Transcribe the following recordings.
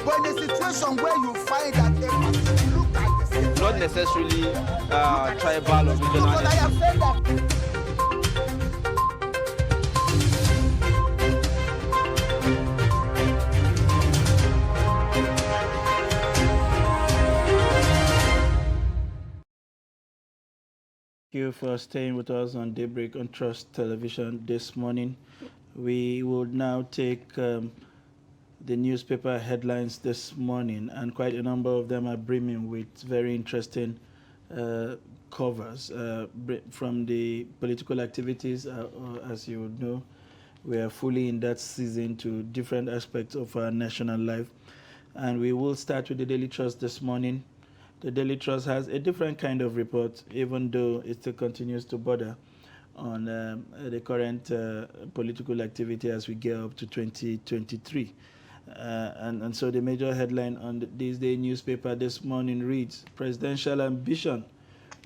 But in a situation where you find that they look at the same, not necessarily tribal or regional. but I have said that. Thank you for staying with us on Daybreak on Trust Television this morning. We will now take the newspaper headlines this morning, and quite a number of them are brimming with very interesting covers from the political activities. As you would know, we are fully in that season to different aspects of our national life. And we will start with the Daily Trust this morning. The Daily Trust has a different kind of report, even though it still continues to border on the current political activity as we get up to 2023. And so the major headline on this day newspaper this morning reads, Presidential Ambition,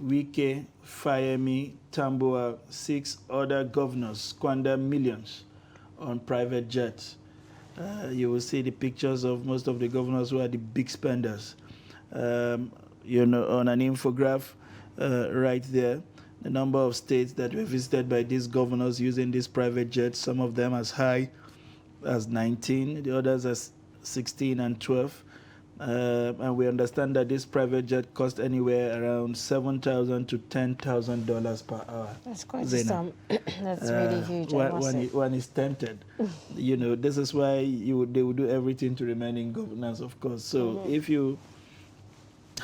Wike, Fayemi, Tambuwal, 6 other governors squander millions on private jets. You will see the pictures of most of the governors who are the big spenders. You know, on an infograph right there, the number of states that were visited by these governors using these private jets, some of them as high as 19, the others as 16 and 12. And we understand that this private jet cost anywhere around $7,000 to $10,000 per hour. That's quite a sum. That's really huge. One is tempted. You know, this is why they would do everything to remain in governance, of course. So if you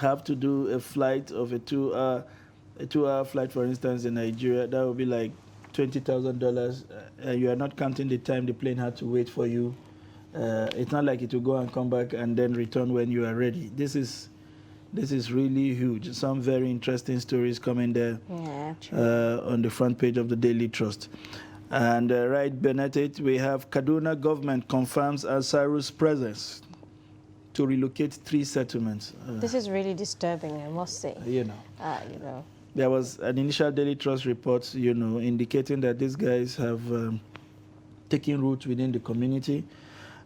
have to do a flight of a two-hour flight, for instance, in Nigeria, that would be like $20,000. You are not counting the time the plane had to wait for you. It's not like it will go and come back and then return when you are ready. This is really huge. Some very interesting stories coming there on the front page of the Daily Trust. And right beneath it, we have Kaduna government confirms Ansaru's presence to relocate 3 settlements. This is really disturbing, I must say. You know. There was an initial Daily Trust report, you know, indicating that these guys have taken root within the community.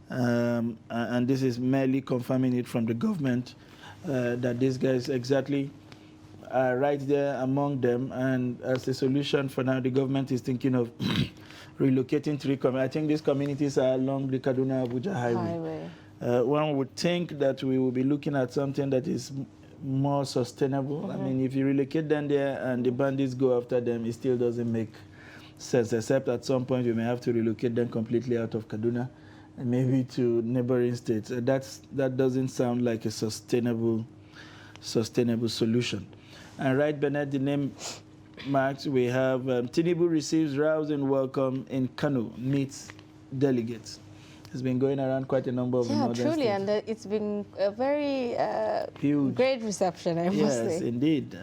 And this is merely confirming it from the government that these guys exactly are right there among them. And as a solution for now, the government is thinking of relocating 3 communities. I think these communities are along the Kaduna-Abuja highway. One would think that we will be looking at something that is more sustainable. I mean, if you relocate them there and the bandits go after them, it still doesn't make sense, except at some point we may have to relocate them completely out of Kaduna and maybe to neighboring states. That doesn't sound like a sustainable solution. And right beneath the name marks, we have Tinubu receives rousing welcome in Kano, meets delegates. It's been going around quite a number of northern truly, states. and it's been a very huge, great reception, I must say. Yes, indeed.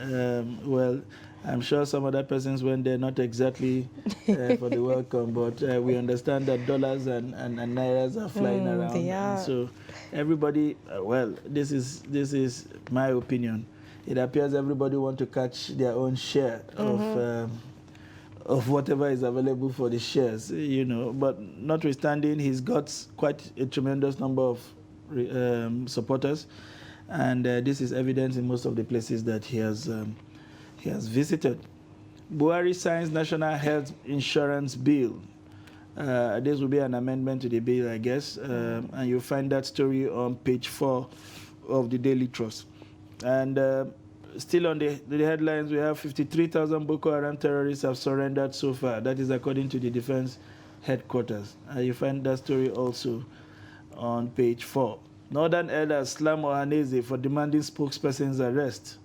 Well, I'm sure some other persons went there not exactly for the welcome, but we understand that dollars and nairas are flying around. They are. And so everybody, well, this is my opinion. It appears everybody wants to catch their own share of whatever is available for the shares, you know. But notwithstanding, he's got quite a tremendous number of supporters, and this is evident in most of the places that he has visited. Buhari signs National Health Insurance Bill. This will be an amendment to the bill, I guess, and you'll find that story on page 4 of the Daily Trust. And still on the headlines, we have 53,000 Boko Haram terrorists have surrendered so far. That is according to the defense headquarters. You find that story also on page 4. Northern elders slam Ohaneze for demanding spokesperson's arrest.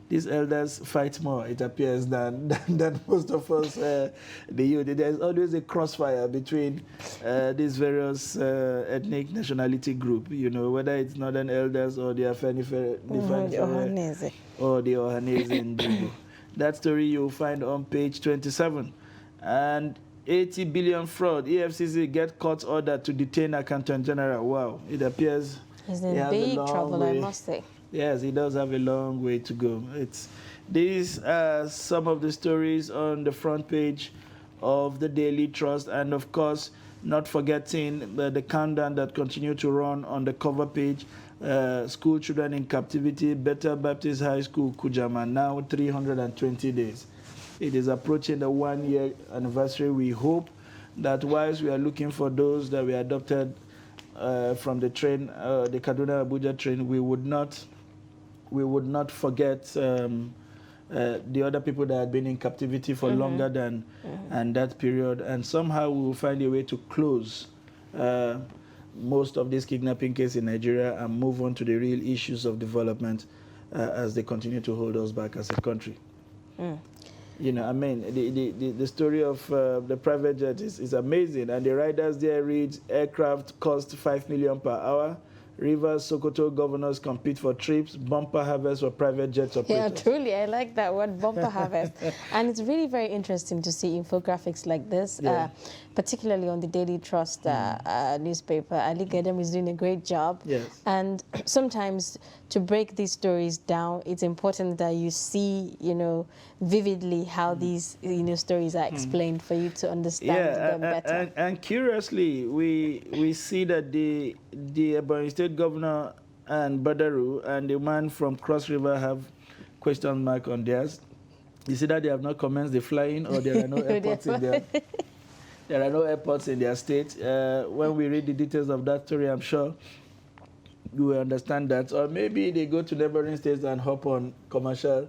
These elders fight more, it appears, than most of us, the youth. There's always a crossfire between these various ethnic nationality group, you know, whether it's Northern elders or the Afenifere, or the Ohanese in Jibo. That story you'll find on page 27. And 80 billion fraud. EFCC get court order to detain Accountant General. Wow, it appears he's in big trouble, I must say. Yes, he does have a long way to go. These are some of the stories on the front page of the Daily Trust, and of course, not forgetting the countdown that continued to run on the cover page. School children in captivity, Bethel Baptist High School, Kujama, now 320 days. It is approaching the 1-year anniversary. We hope that whilst we are looking for those that we adopted from the train, the Kaduna Abuja train, we would not forget the other people that had been in captivity for longer than and that period, and somehow we will find a way to close most of these kidnapping cases in Nigeria and move on to the real issues of development as they continue to hold us back as a country. You know, I mean, the story of the private jet is amazing, and the riders there read aircraft cost 5 million per hour. Rivers, Sokoto governors compete for trips, bumper harvest for private jet operators. Yeah, truly, I like that word, bumper harvest. And it's really very interesting to see infographics like this, particularly on the Daily Trust newspaper. Ali Gedem is doing a great job. Yes. And sometimes to break these stories down, it's important that you see, you know, vividly how these, you know, stories are explained for you to understand them better. And curiously, we see that the Ebonyi State Governor and Badaru and the man from Cross River have question mark on theirs. You see that they have not commenced the flying, or there are no airports in there. There are no airports in their state. When we read the details of that story, I'm sure you will understand that. Or maybe they go to neighboring states and hop on commercial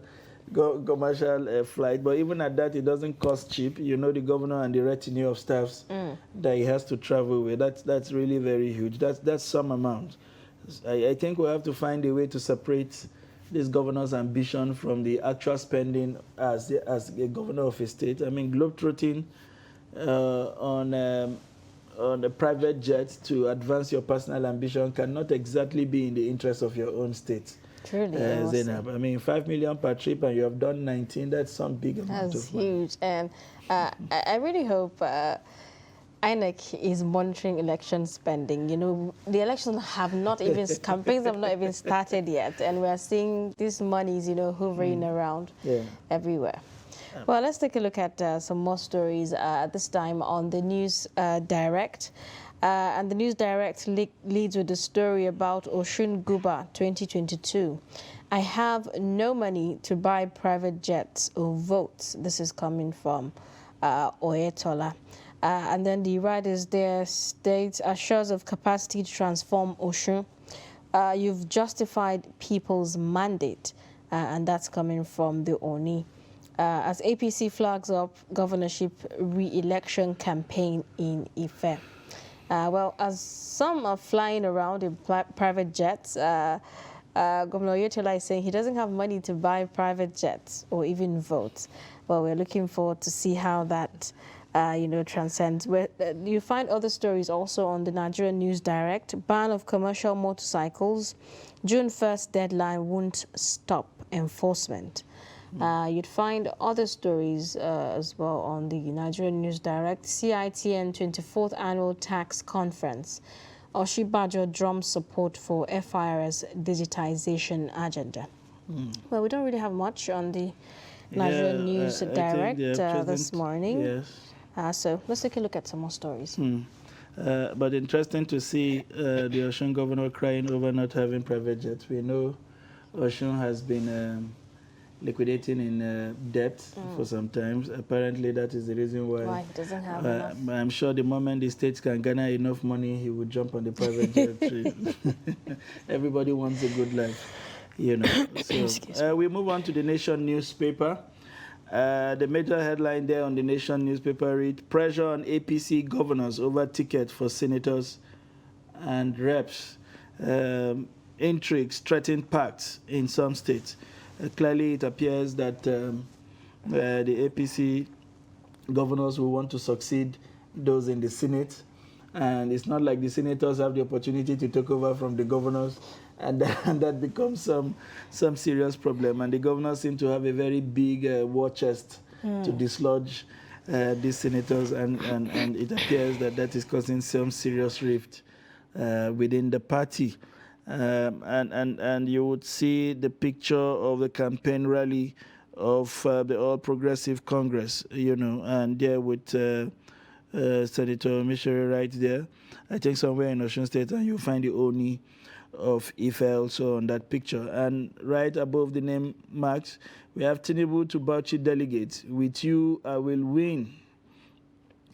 flight. But even at that, it doesn't cost cheap. You know, the governor and the retinue of staffs that he has to travel with. That's really very huge. That's some amount. I think we have to find a way to separate this governor's ambition from the actual spending as a governor of a state. I mean, globetrotting on a private jet to advance your personal ambition cannot exactly be in the interest of your own state. Truly, Zainab. I mean, 5 million per trip and you have done 19, that's some big amount That's of money. huge. And I really hope INEC is monitoring election spending. You know, the elections have not even, campaigns have not even started yet, and we're seeing these monies, you know, hovering around everywhere. Well, let's take a look at some more stories this time on the News Direct. And the News Direct leads with the story about Oshun Guba 2022. I have no money to buy private jets or votes. This is coming from Oyetola. And then the riders there state assures of capacity to transform Oshun. You've justified people's mandate, and that's coming from the Oni. As APC flags up governorship re-election campaign in Ife. Well, as some are flying around in private jets, Governor Oyetola is saying he doesn't have money to buy private jets or even votes. Well, we're looking forward to see how that you know, transcends. You find other stories also on the Nigerian News Direct. Ban of commercial motorcycles. June 1st deadline won't stop enforcement. You'd find other stories as well on the Nigerian News Direct. CITN 24th Annual Tax Conference. Oshibajo drums support for FIR's digitization agenda. Well, we don't really have much on the Nigerian News Direct this morning. Yes. So let's take a look at some more stories. But interesting to see the Osun governor crying over not having private jets. We know Osun has been liquidating in debt for some time. Apparently, that is the reason why he doesn't have enough. I'm sure the moment the states can garner enough money, he would jump on the private jet. Everybody wants a good life, you know. So we move on to the Nation newspaper. The major headline there on the Nation newspaper read, pressure on APC governors over ticket for senators and reps. Intrigues threaten pacts in some states. Clearly, it appears that the APC governors will want to succeed those in the Senate. And it's not like the senators have the opportunity to take over from the governors. And that becomes some serious problem. And the governors seem to have a very big war chest to dislodge these senators. And it appears that is causing some serious rift within the party. And you would see the picture of the campaign rally of the All Progressive Congress, you know, and there with Senator Missouri right there. I think somewhere in Osun State, and you'll find the Oni of Ife also on that picture. And right above the name marks, we have Tinubu to Bauchi delegates. With you, I will win.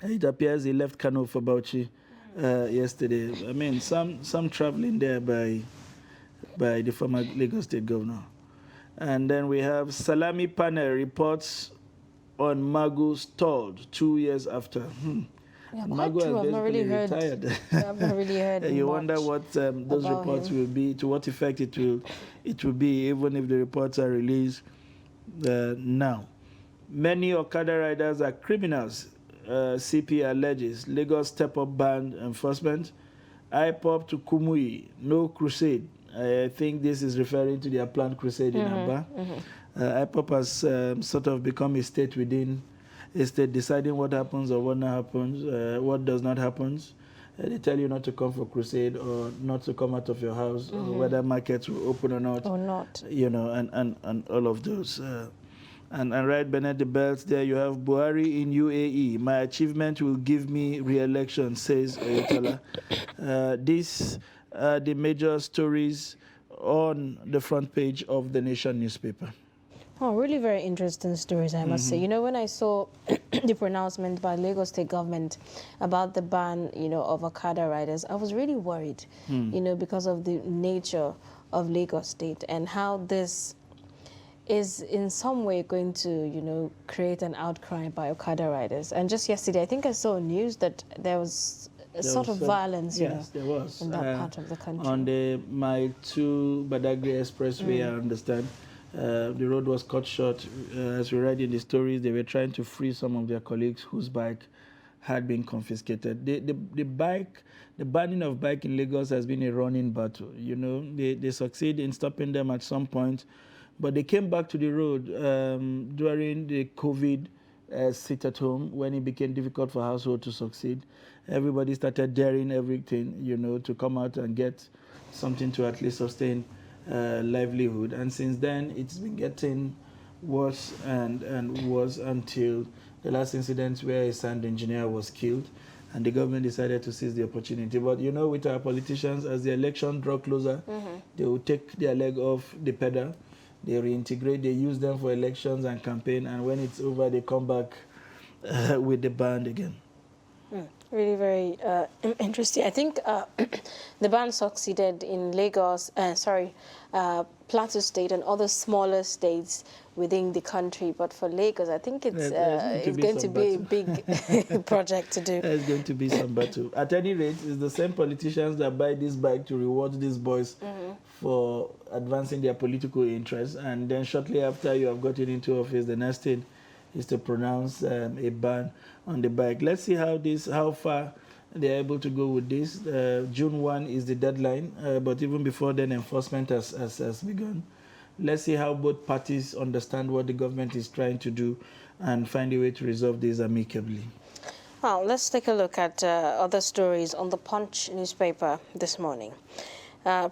It appears he left Kano for Bauchi yesterday. I mean, some traveling there by the former Lagos State governor. And then we have Salami Panel reports on Magu stalled 2 years after. Yeah, Magu true. has I've not really basically heard. retired. I've not really heard. You much wonder what those about reports him. will be, to what effect it will be, even if the reports are released now. Many Okada riders are criminals, CP alleges. Lagos step-up ban enforcement. IPOP to Kumui, no crusade. I think this is referring to their planned crusade in Aba. IPOP has sort of become a state within a state, deciding what happens or what not happens, what does not happen. They tell you not to come for crusade or not to come out of your house, or whether markets will open or not. Or not. You know, and all of those. And right beneath the belt there, you have Buhari in UAE. My achievement will give me re-election, says Oyetola. These are the major stories on the front page of the Nation newspaper. Oh, really very interesting stories, I must say. You know, when I saw the pronouncement by Lagos State government about the ban, of Okada riders, I was really worried, because of the nature of Lagos State and how this is in some way going to, create an outcry by Okada riders. And just yesterday, I think I saw news that there was a sort of violence, yes, there was, in that part of the country. On the Mile 2 Badagry Expressway, I understand. The road was cut short. As we read in the stories, they were trying to free some of their colleagues whose bike had been confiscated. The banning of bike in Lagos has been a running battle. They succeed in stopping them at some point, but they came back to the road during the COVID sit at home, when it became difficult for households to succeed. Everybody started daring everything, to come out and get something to at least sustain livelihood. And since then, it's been getting worse and worse until the last incident where a sound engineer was killed, and the government decided to seize the opportunity. But with our politicians, as the election draw closer, they will take their leg off the pedal. They reintegrate, they use them for elections and campaign, and when it's over, they come back with the band again. Really very interesting. I think the ban succeeded in Lagos, Plateau State and other smaller states within the country. But for Lagos, I think it's going to be a big project to do. There's going to be some battle. At any rate, it's the same politicians that buy this bike to reward these boys for advancing their political interests. And then shortly after you have gotten into office, the next thing is to pronounce a ban on the bike. Let's see how far they're able to go with this. June 1 is the deadline, but even before then, enforcement has begun. Let's see how both parties understand what the government is trying to do and find a way to resolve this amicably. Well, let's take a look at other stories on the Punch newspaper this morning.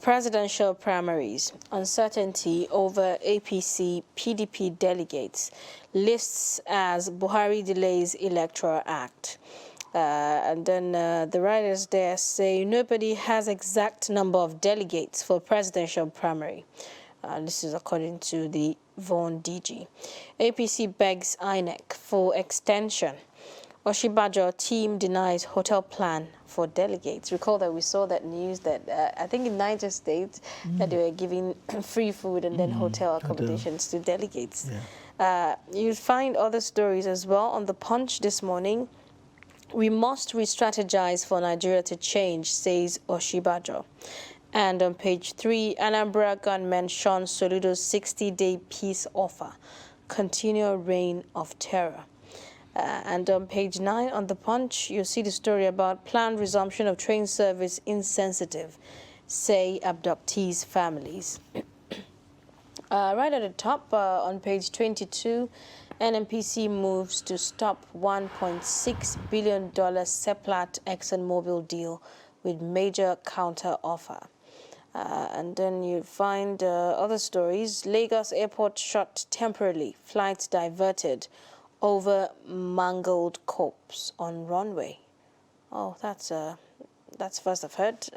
Presidential primaries, uncertainty over APC PDP delegates, lists as Buhari delays Electoral Act. And then the writers there say nobody has exact number of delegates for presidential primary. This is according to the Vaughan DG. APC begs INEC for extension. Oshibajo team denies hotel plan for delegates. Recall that we saw that news that I think in Niger State that they were giving free food and then hotel accommodations to delegates. You find other stories as well on the Punch this morning. We must re-strategize for Nigeria to change, says Oshibajo. And on page 3, Anambra gunmen shun Soludo's 60-day peace offer. Continual reign of terror. And on page 9 on the Punch, you'll see the story about planned resumption of train service insensitive, say abductees' families. Right at the top, on page 22, NNPC moves to stop $1.6 billion Seplat ExxonMobil deal with major counter-offer. And then you find other stories. Lagos airport shut temporarily, flights diverted over mangled corpse on runway. Oh, that's first I've heard.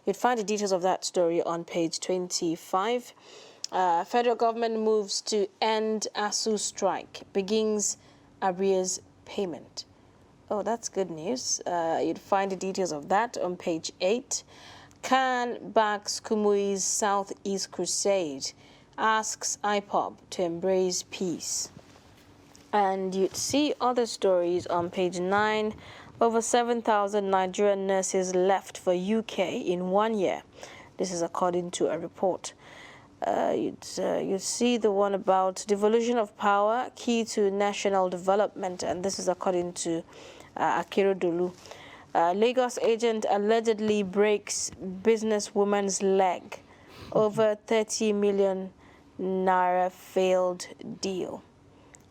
You'd find the details of that story on page 25. Federal government moves to end ASU strike, begins arrears payment. Oh, that's good news. You'd find the details of that on page 8. Khan backs Kumuyi's Southeast Crusade, asks IPOB to embrace peace. And you'd see other stories on page 9. Over 7,000 Nigerian nurses left for UK in 1 year. This is according to a report. You'd see the one about devolution of power, key to national development, and this is according to Akeredolu. Lagos agent allegedly breaks businesswoman's leg. Over 30 million naira failed deal.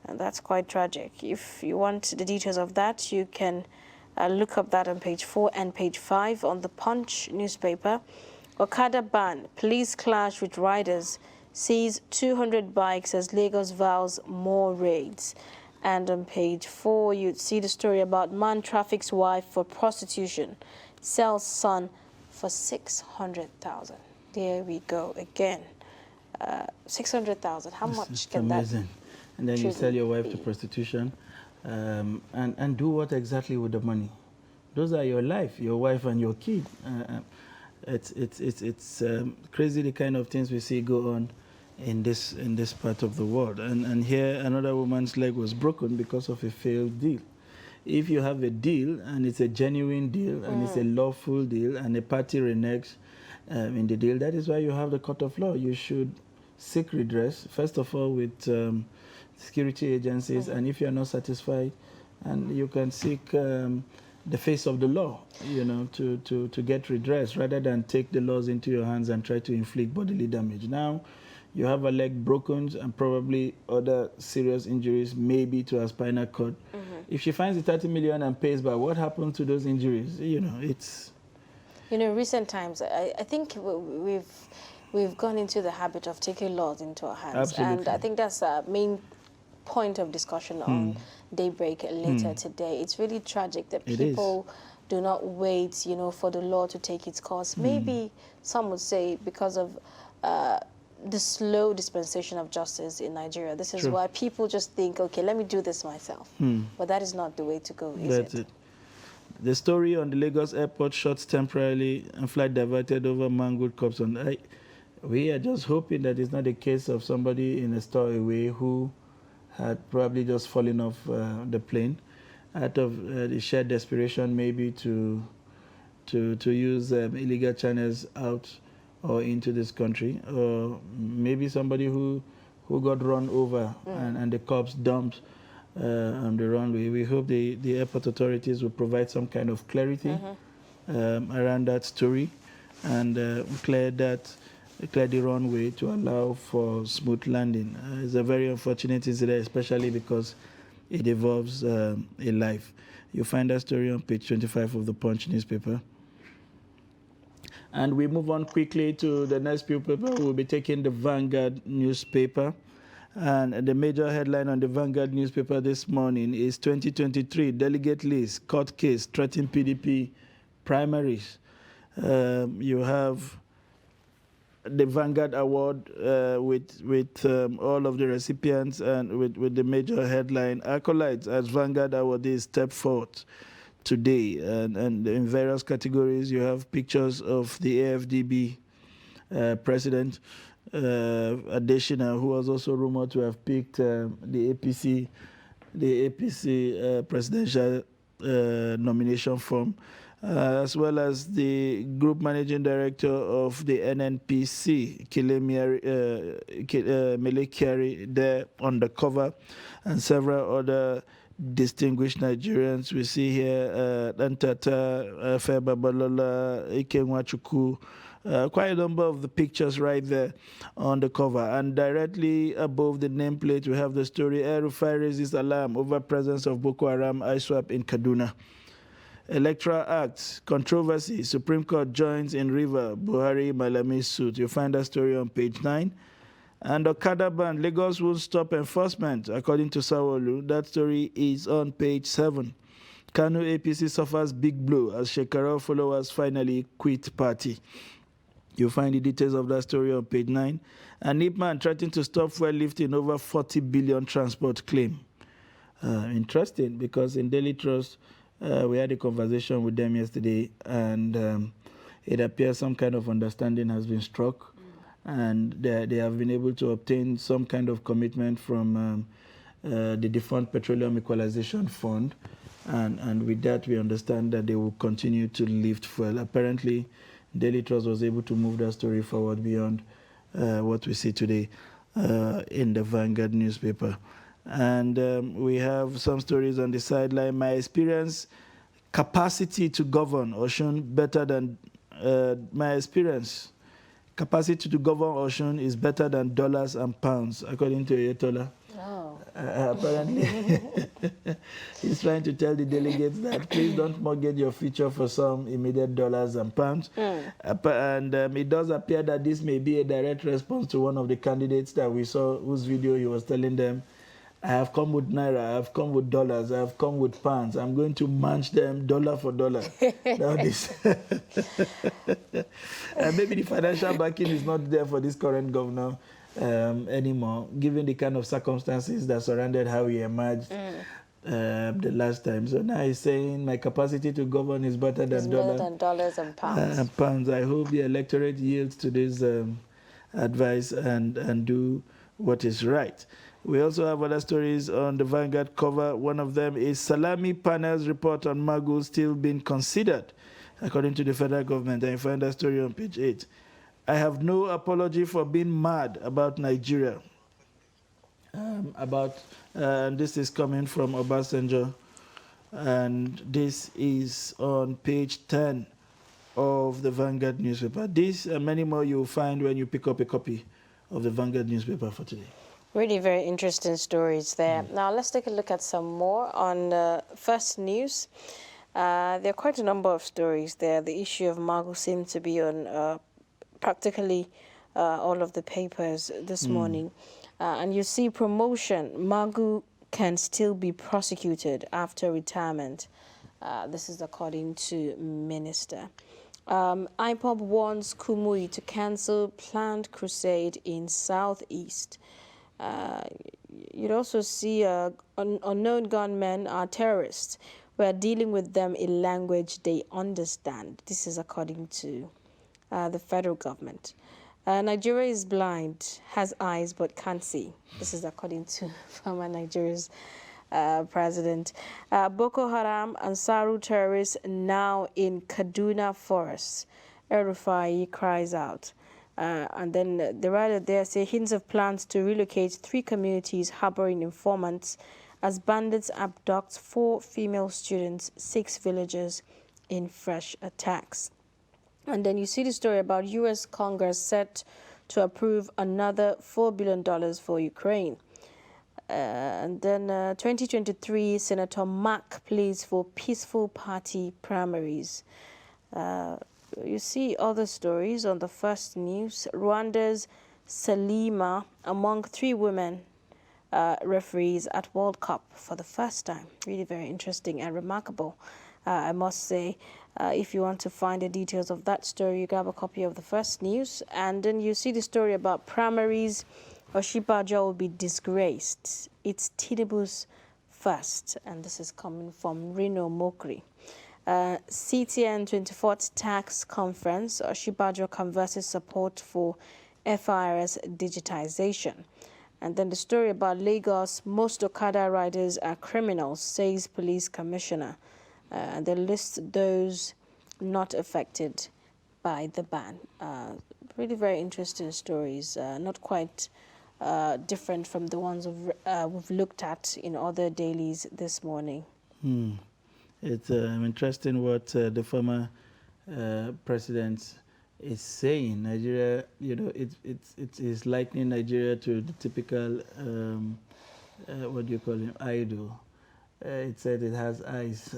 And that's quite tragic. If you want the details of that, you can look up that on page 4 and page 5 on the Punch newspaper. Okada ban, police clash with riders, seize 200 bikes as Lagos vows more raids. And on page 4, you'd see the story about man traffics wife for prostitution, sells son for 600,000. There we go again. 600,000. How much can amazing. And then you sell your wife to be? prostitution, and do what exactly with the money? Those are your life, your wife and your kid. It's crazy the kind of things we see go on in this part of the world. And here another woman's leg was broken because of a failed deal. If you have a deal and it's a genuine deal and it's a lawful deal and a party reneges in the deal, that is why you have the court of law. You should seek redress, first of all, with security agencies, and if you're not satisfied, and you can seek the face of the law, to get redress rather than take the laws into your hands and try to inflict bodily damage. Now, you have a leg broken and probably other serious injuries, maybe to a spinal cord. If she finds the 30 million and pays back, what happens to those injuries? It's... recent times, I think we've gone into the habit of taking laws into our hands. Absolutely. And I think that's a main point of discussion on Daybreak later today. It's really tragic that people do not wait, for the law to take its course. Maybe some would say because of the slow dispensation of justice in Nigeria. This is why people just think, okay, let me do this myself. But that is not the way to go, is That's it. The story on the Lagos airport, shuts temporarily and flight diverted over mangled corpse. We are just hoping that it's not a case of somebody in a store away who had probably just fallen off the plane out of the sheer desperation, maybe to use illegal channels out or into this country, or maybe somebody who got run over and the cops dumped on the runway. We hope the airport authorities will provide some kind of clarity around that story and clear the runway to allow for smooth landing. It's a very unfortunate incident, especially because it involves a life. You'll find that story on page 25 of the Punch newspaper. And we move on quickly to the next paper. We'll be taking the Vanguard newspaper. And the major headline on the Vanguard newspaper this morning is 2023 delegate list, court case, threatening PDP primaries. You have the Vanguard Award with all of the recipients and with the major headline, accolades as Vanguard awardees step forward today. And in various categories, you have pictures of the AFDB president, Adeshina, who was also rumored to have picked the APC presidential nomination form, as well as the group managing director of the NNPC, Mele Kyari, there on the cover, and several other distinguished Nigerians. We see here Dantata, Feba Balola, Ike Nwachukwu, quite a number of the pictures right there on the cover. And directly above the nameplate, we have the story, El-Rufai raises alarm over presence of Boko Haram ISWAP in Kaduna. Electoral Act, controversy, Supreme Court joins in River, Buhari Malami suit. You'll find that story on page 9. And Okada ban, Lagos won't stop enforcement, according to Sawolu. That story is on page 7. Kano APC suffers big blow as Shekarau followers finally quit party. You'll find the details of that story on page 9. And Ipman threatening to stop fuel lifting over 40 billion transport claim. Interesting, because in Daily Trust, we had a conversation with them yesterday, and it appears some kind of understanding has been struck, and they have been able to obtain some kind of commitment from the Defunct Petroleum Equalization Fund, and with that we understand that they will continue to lift fuel. Apparently, Daily Trust was able to move that story forward beyond what we see today in the Vanguard newspaper. And we have some stories on the sideline. My experience, capacity to govern Osun better than my experience. Capacity to govern Osun is better than dollars and pounds, according to Ayatollah. Oh. Apparently, he's trying to tell the delegates that please don't mortgage your future for some immediate dollars and pounds. And it does appear that this may be a direct response to one of the candidates that we saw, whose video he was telling them, I have come with naira, I have come with dollars, I have come with pounds. I'm going to munch them dollar for dollar. Now this, maybe the financial backing is not there for this current governor anymore, given the kind of circumstances that surrounded how he emerged the last time. So now he's saying my capacity to govern is better than dollars and pounds. I hope the electorate yields to this advice and do what is right. We also have other stories on the Vanguard cover. One of them is Salami panel's report on Magu still being considered, according to the federal government. And you find that story on page 8. I have no apology for being mad about Nigeria. This is coming from Obasanjo. And this is on page 10 of the Vanguard newspaper. This and many more you'll find when you pick up a copy of the Vanguard newspaper for today. Really very interesting stories there. Now let's take a look at some more on First News. There are quite a number of stories there. The issue of Magu seems to be on practically all of the papers this morning. And you see promotion, Magu can still be prosecuted after retirement. This is according to Minister. IPOB warns Kumuyi to cancel planned crusade in Southeast. You'd also see unknown gunmen are terrorists. We are dealing with them in language they understand. This is according to the federal government. Nigeria is blind, has eyes but can't see. This is according to former Nigeria's president. Boko Haram and Saru terrorists now in Kaduna forests. El-Rufai cries out. And then the writer there say hints of plans to relocate 3 communities harboring informants as bandits abduct 4 female students, 6 villagers in fresh attacks. And then you see the story about U.S. Congress set to approve another $4 billion for Ukraine. And then 2023, Senator Mack pleads for peaceful party primaries. You see other stories on the First News. Rwanda's Salima among 3 women referees at World Cup for the first time. Really very interesting and remarkable, I must say. If you want to find the details of that story, you grab a copy of the First News. And then you see the story about primaries. Oshibaja will be disgraced. It's Tinubu's first. And this is coming from Reno Mokri. CTN 24th Tax Conference, Oshibajo converses support for FIRS digitization. And then the story about Lagos, most Okada riders are criminals, says police commissioner. And they list those not affected by the ban. Really very interesting stories, not quite different from the ones we've looked at in other dailies this morning. It's interesting what the former president is saying. Nigeria, it is likening Nigeria to the typical, what do you call him, idol. It said it has eyes,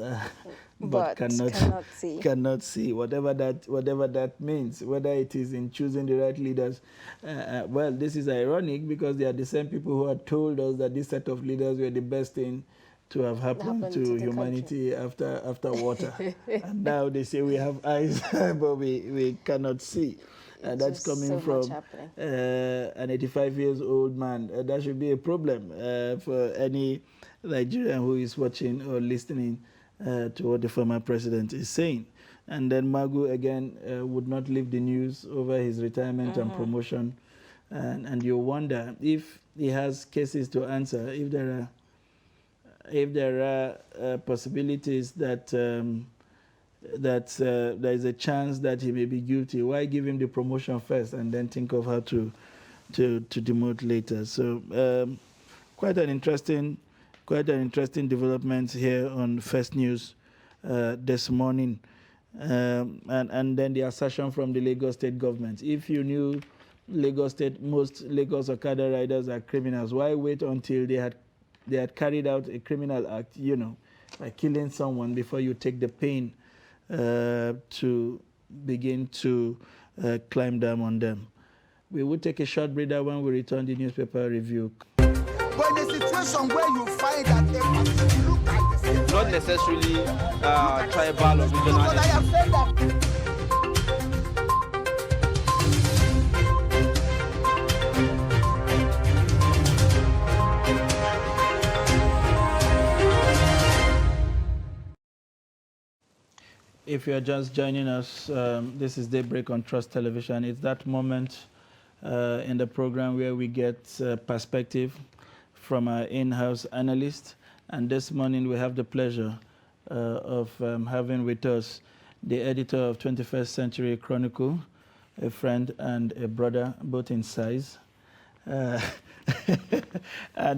But cannot cannot see. cannot see. Whatever that means, whether it is in choosing the right leaders. Well, this is ironic because they are the same people who had told us that this set of leaders were the best thing to have happened to the humanity after water. And now they say we have eyes, but we cannot see. That's coming so from an an 85 years old man. That should be a problem for any Nigerian who is watching or listening to what the former president is saying. And then Magu again would not leave the news over his retirement and promotion. And you wonder if he has cases to answer, if there are possibilities that there is a chance that he may be guilty. Why give him the promotion first and then think of how to demote later? So quite an interesting development here on First News this morning. And then the assertion from the Lagos State government. If you knew Lagos State, most Lagos Okada riders are criminals, why wait until they had carried out a criminal act, by killing someone before you take the pain to begin to climb down on them? We will take a short breather. When we return, the newspaper review. But in a situation where you find that a look at the same, Not necessarily tribal or regional. but I have said that. If you're just joining us, this is Daybreak on Trust Television. It's that moment in the program where we get perspective from our in-house analyst. And this morning we have the pleasure of having with us the editor of 21st Century Chronicle, a friend and a brother, both in size and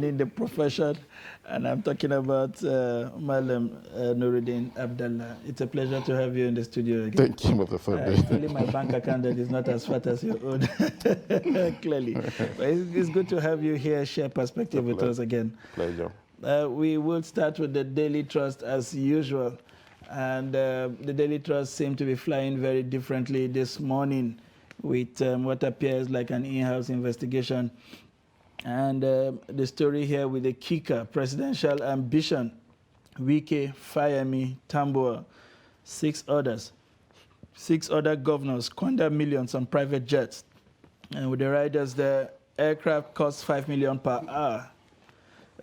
in the profession. And I'm talking about Malam Nuruddin Abdallah. It's a pleasure to have you in the studio again. Thank you, Mr. Sunday. It's only my bank account that is not as fat as your own, clearly. But it's good to have you here, share perspective with us again. Pleasure. We will start with the Daily Trust as usual. And the Daily Trust seemed to be flying very differently this morning with what appears like an in-house investigation. And the story here with the kicker, presidential ambition, Wike, Fayemi, Tambuwal, 6 others. 6 other governors squander millions on private jets. And with the riders, the aircraft costs 5 million per hour.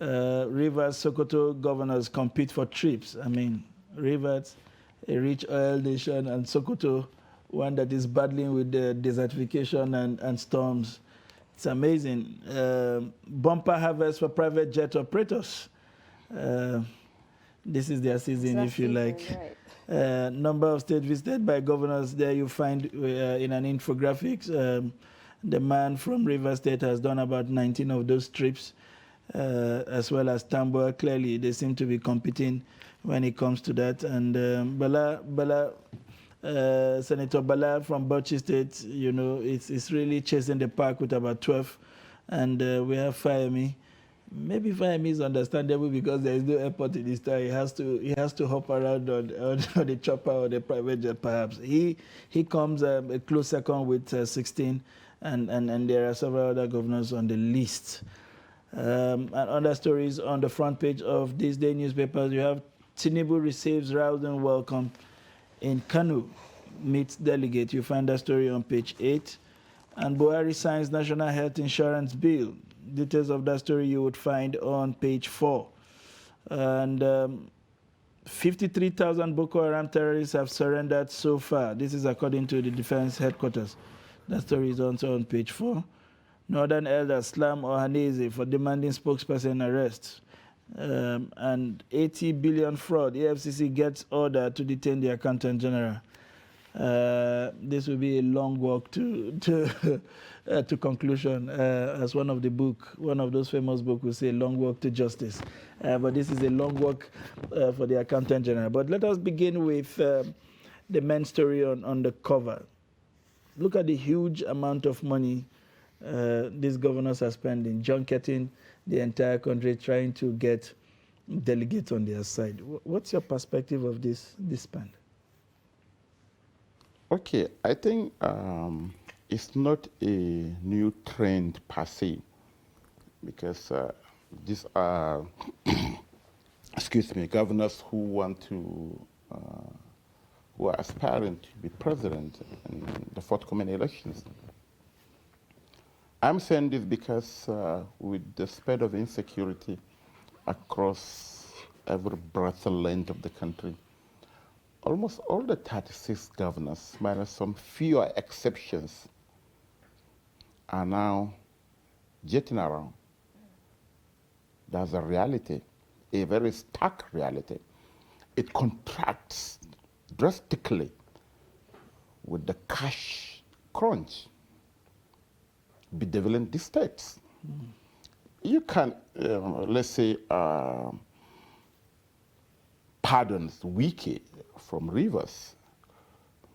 Rivers, Sokoto governors compete for trips. I mean, Rivers, a rich oil nation, and Sokoto, one that is battling with the desertification and storms. It's amazing. Bumper harvest for private jet operators. This is their season, if you like. Right. Number of states visited by governors. There you find in an infographics, the man from Rivers State has done about 19 of those trips, as well as Tambuwal. Clearly, they seem to be competing when it comes to that. And Senator Bala from Bauchi State, it's really chasing the park with about 12. And we have Fayemi. Maybe Fayemi is understandable because there is no airport in his town. He has to hop around on the chopper or the private jet, perhaps. He comes a close second with 16, and there are several other governors on the list. And other stories on the front page of these day newspapers. You have Tinubu receives rousing welcome in Kanu, meets delegate. You find that story on page 8. And Buhari signs National Health Insurance Bill. Details of that story you would find on page 4. And 53,000 Boko Haram terrorists have surrendered so far. This is according to the defense headquarters. That story is also on page 4. Northern elders slam Ohaneze for demanding spokesperson arrest. And 80 billion fraud. EFCC gets order to detain the accountant general. This will be a long walk to conclusion, as one of those famous books will say, long walk to justice. But this is a long walk for the accountant general. But let us begin with the main story on the cover. Look at the huge amount of money these governors are spending, junketing the entire country, trying to get delegates on their side. What's your perspective of this band? Okay, I think it's not a new trend per se, because these are, excuse me, governors who want to, who are aspiring to be president in the forthcoming elections. I'm saying this because with the spread of insecurity across every breadth and length of the country, almost all the 36 governors, minus some fewer exceptions, are now jetting around. That's a reality, a very stark reality. It contracts drastically with the cash crunch bedeviling the states. You can, let's say, pardons Wiki from Rivers,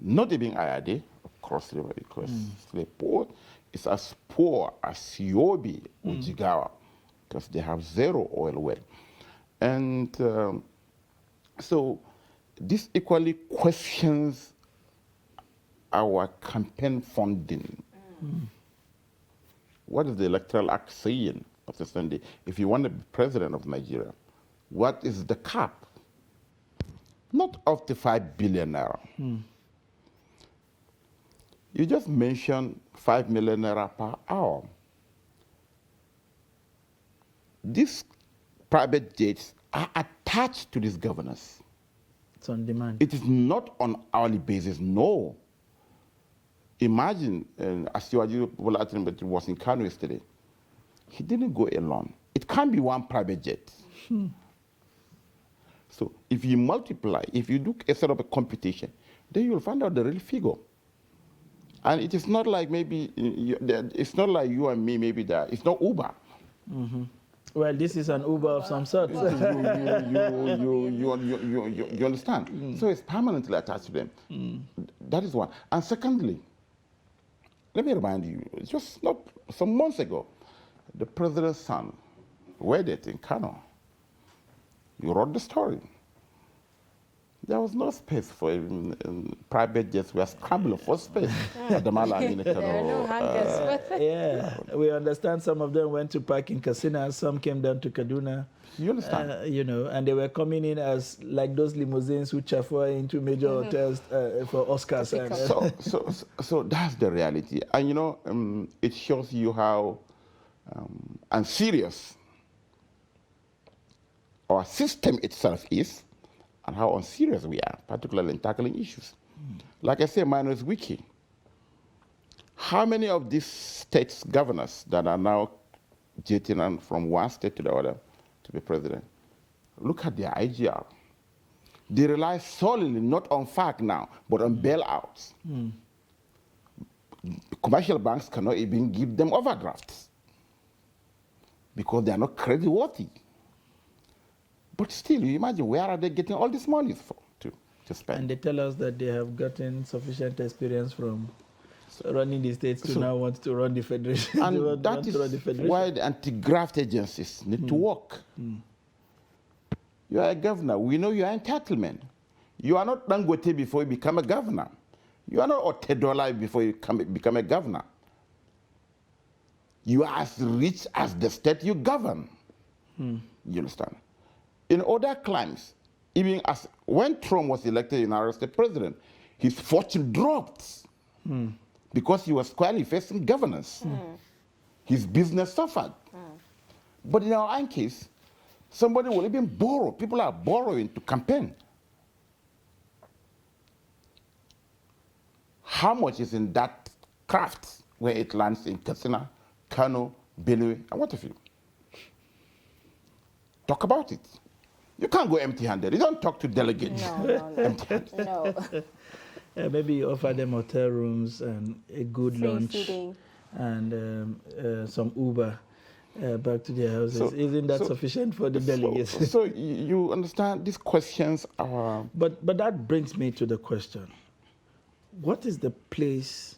not even Ayade across the river, because the port is as poor as Yobe or Jigawa, because they have zero oil well. And so this equally questions our campaign funding. What is the Electoral Act saying of the Sunday? If you want to be president of Nigeria, what is the cap? Not of the 5 billion naira. You just mentioned 5 million naira per hour. These private jets are attached to these governors. It's on demand. It is not on hourly basis, no. Imagine, Asiwaju Bola Tinubu was in Kano yesterday. He didn't go alone. It can't be one private jet. So if you multiply, if you do a sort of a computation, then you'll find out the real figure. And it is not like maybe, it's not like you and me, maybe that, it's not Uber. Well, this is an Uber of some sort. You understand? So it's permanently attached to them. That is one. And secondly, let me remind you, just not some months ago, the president's son wedded in Kano. You wrote the story. There was no space for even private jets. We are scrambling for space. At the Malami, There are no hangers. Yeah, we understand some of them went to park in Katsina, some came down to Kaduna. You understand? You know, and they were coming in as like those limousines who chauffeur into major hotels for Oscars. So that's the reality. And you know, it shows you how unserious our system itself is, and how unserious we are, particularly in tackling issues. Like I say, mine is Wiki. How many of these states' governors that are now jetting on from one state to the other to be president, look at their IGR. They rely solely not on FAC now, but on bailouts. Commercial banks cannot even give them overdrafts because they are not creditworthy. But still, you imagine, where are they getting all this money to spend? And they tell us that they have gotten sufficient experience from running the states to now want to run the federation. And that is why the anti-graft agencies need to work. You are a governor. We know your entitlement. You are not Dangote before you become a governor. You are not Otedola before you become a governor. You are as rich as the state you govern. You understand? In other climes, even as when Trump was elected United States president, his fortune dropped because he was squarely facing governance. His business suffered. But in our own case, somebody will even borrow. People are borrowing to campaign. How much is in that craft where it lands in Katsina, Kano, Benue, and what have you? Talk about it. You can't go empty-handed. You don't talk to delegates. No. Empty-handed. No. Maybe you offer them hotel rooms and a good Free lunch feeding. and some Uber back to their houses. Isn't that sufficient for the delegates? So you understand these questions are... But that brings me to the question. What is the place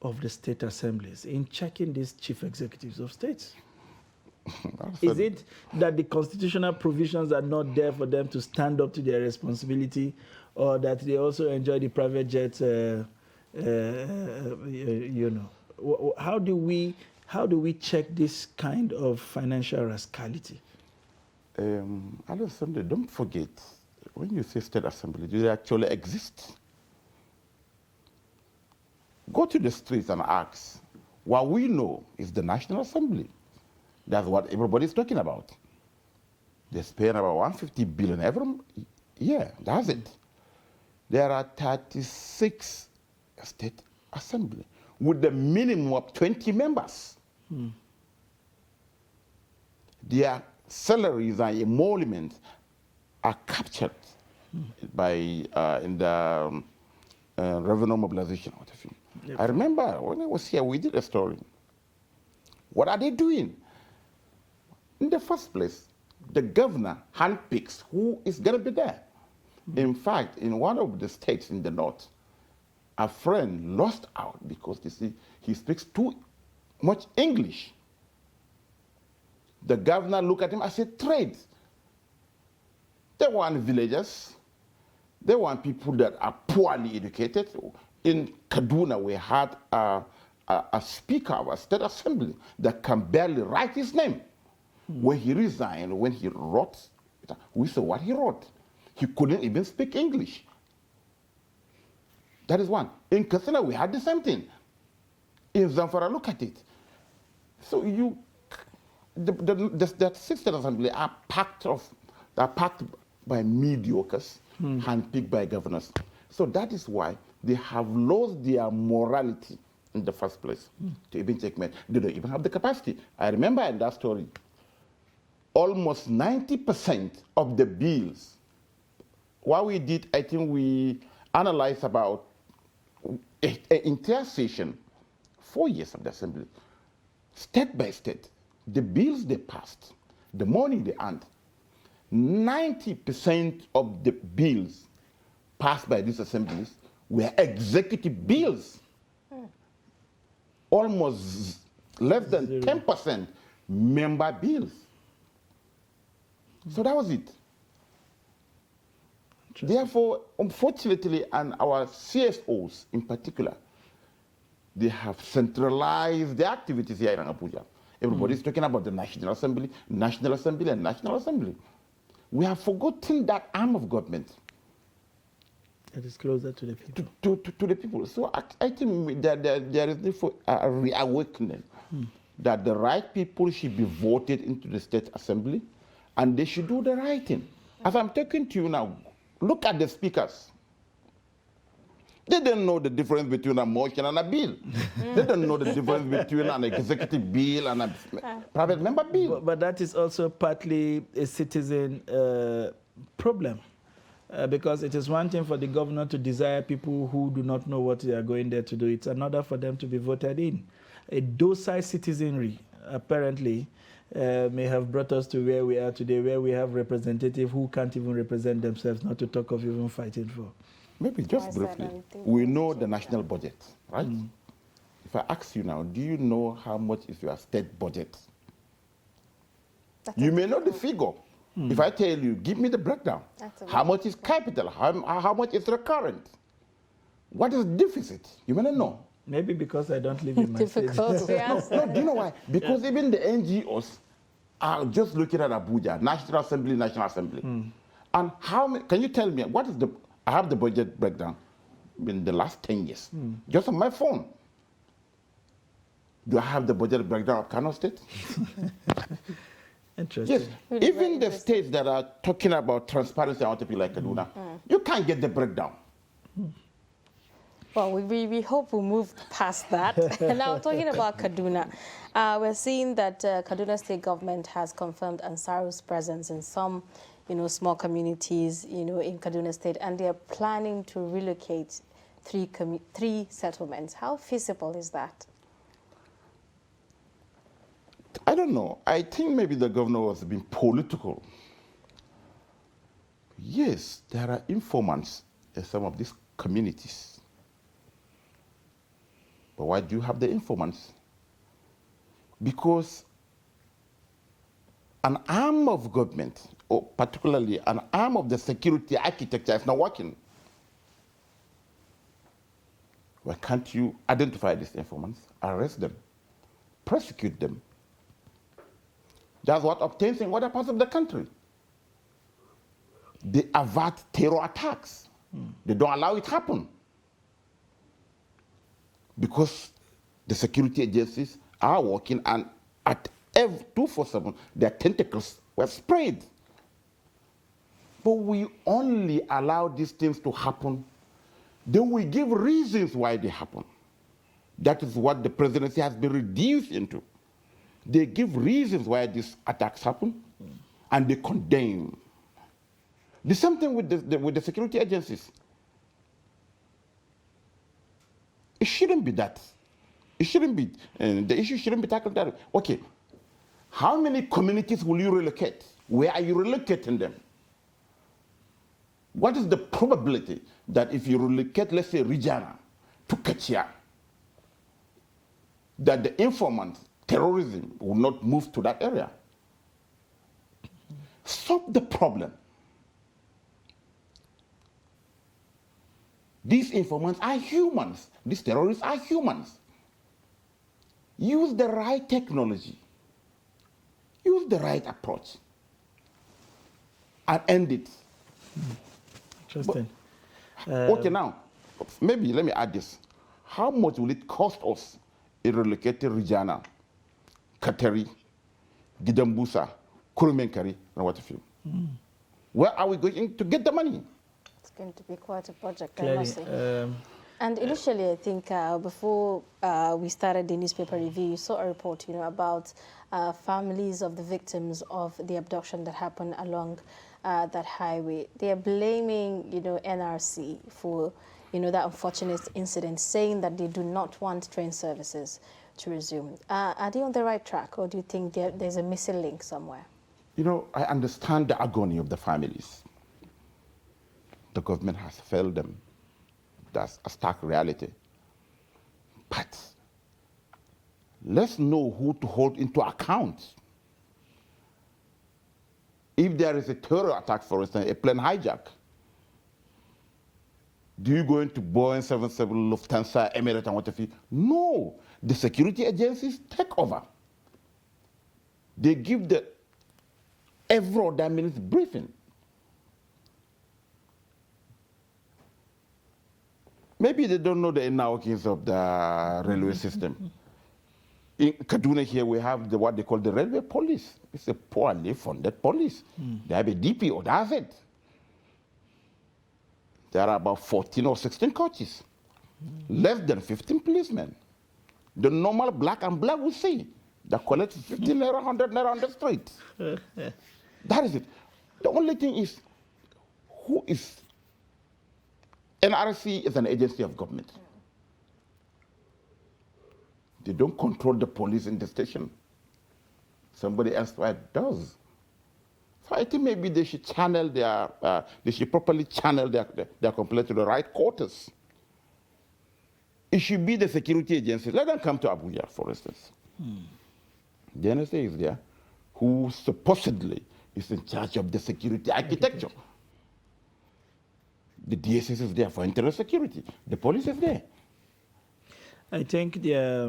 of the state assemblies in checking these chief executives of states? Is it that the constitutional provisions are not there for them to stand up to their responsibility, or that they also enjoy the private jets? How do we check this kind of financial rascality? Alexander, don't forget, when you say state assembly, do they actually exist? Go to the streets and ask. What we know is the National Assembly. That's what everybody's talking about. They spend about 150 billion every year. That's it. There are 36 state assembly with a minimum of 20 members. Their salaries and emoluments are captured by in the revenue mobilization. Yep. I remember when I was here, we did a story. What are they doing? In the first place, the governor handpicks who is going to be there. In fact, in one of the states in the north, a friend lost out because he speaks too much English. The governor looked at him as a threat. They want villagers. They want people that are poorly educated. In Kaduna, we had a speaker of a state assembly that can barely write his name. When he resigned, when he wrote, we saw what he wrote. He couldn't even speak English. That is one. In Katsina, we had the same thing. In Zamfara, look at it. So the state assembly are packed by mediocres, handpicked by governors. So that is why they have lost their morality in the first place to even take men. They don't even have the capacity. I remember in that story, almost 90% of the bills, what we did, I think we analyzed about an entire session, 4 years of the assembly, state by state, the bills they passed, the money they earned, 90% of the bills passed by these assemblies were executive bills. Almost less than 10% member bills. So that was it. Therefore, unfortunately, and our CSOs in particular, they have centralized the activities here in Abuja. Everybody's talking about the National Assembly, National Assembly, and National Assembly. We have forgotten that arm of government. That is closer to the people. To the people. So I think that there is need for a reawakening that the right people should be voted into the state assembly and they should do the right thing. As I'm talking to you now, look at the speakers. They don't know the difference between a motion and a bill. They don't know the difference between an executive bill and a private member bill. But that is also partly a citizen problem. Because it is one thing for the governor to desire people who do not know what they are going there to do. It's another for them to be voted in. A docile citizenry, apparently, may have brought us to where we are today, where we have representatives who can't even represent themselves, not to talk of even fighting for. Maybe just briefly, we know the national budget, right? If I ask you now, do you know how much is your state budget? You may know the figure. If I tell you, give me the breakdown. How much is capital? How much is recurrent? What is deficit? You may not know. Maybe because I don't live in my state. Difficult to answer. No, do you know why? Because even the NGOs are just looking at Abuja, National Assembly, National Assembly. And how many, can you tell me, what is I have the budget breakdown in the last 10 years, just on my phone. Do I have the budget breakdown of Kano State? Interesting. Yes, really even the states that are talking about transparency, I want to be like Kaduna, you can't get the breakdown. Well, we hope we'll move past that. Now, talking about Kaduna, we're seeing that Kaduna State government has confirmed Ansaru's presence in some, small communities, in Kaduna State, and they're planning to relocate three settlements. How feasible is that? I don't know. I think maybe the governor was being political. Yes, there are informants in some of these communities. But why do you have the informants? Because an arm of government, or particularly an arm of the security architecture, is not working, why can't you identify these informants, arrest them, prosecute them? That's what obtains in other parts of the country. They avert terror attacks. They don't allow it to happen. Because the security agencies are working, and at every 247, their tentacles were spread. But we only allow these things to happen, then we give reasons why they happen. That is what the presidency has been reduced into. They give reasons why these attacks happen, and they condemn. The same thing with the security agencies. It shouldn't be that. It shouldn't be, the issue shouldn't be tackled that way. Okay, how many communities will you relocate? Where are you relocating them? What is the probability that if you relocate, let's say, Regina to Kachia, that the informant terrorism will not move to that area? Solve the problem. These informants are humans. These terrorists are humans. Use the right technology. Use the right approach. And end it. Interesting. Okay, now, maybe let me add this. How much will it cost us in relocating Regina, Kateri, Gidambusa, Kurumenkari, and what have you? Where are we going to get the money? It's going to be quite a project, I Clearly, must say. And initially, I think before we started the newspaper review, you saw a report, about families of the victims of the abduction that happened along that highway. They are blaming, NRC for, that unfortunate incident, saying that they do not want train services to resume. Are they on the right track, or do you think there's a missing link somewhere? I understand the agony of the families. The government has failed them. That's a stark reality. But let's know who to hold into account. If there is a terror attack, for instance, a plane hijack, do you go into Boeing 77, Lufthansa, Emirates, and whatever? No. The security agencies take over. They give the every other minute briefing. Maybe they don't know the inner workings of the railway system. In Kaduna here, we have what they call the railway police. It's a poorly funded police. They have a DPO, that's it. There are about 14 or 16 coaches, less than 15 policemen. The normal black and black we see, that collect 15 naira, 100 naira on the street. That is it. The only thing is, who is NRC is an agency of government. They don't control the police in the station. Somebody else does. So I think maybe they should channel they should properly channel their complaint to the right quarters. It should be the security agencies. Let them come to Abuja, for instance. The NSA is there, who supposedly is in charge of the security architecture. The DSS is there for internal security. The police is there. I think their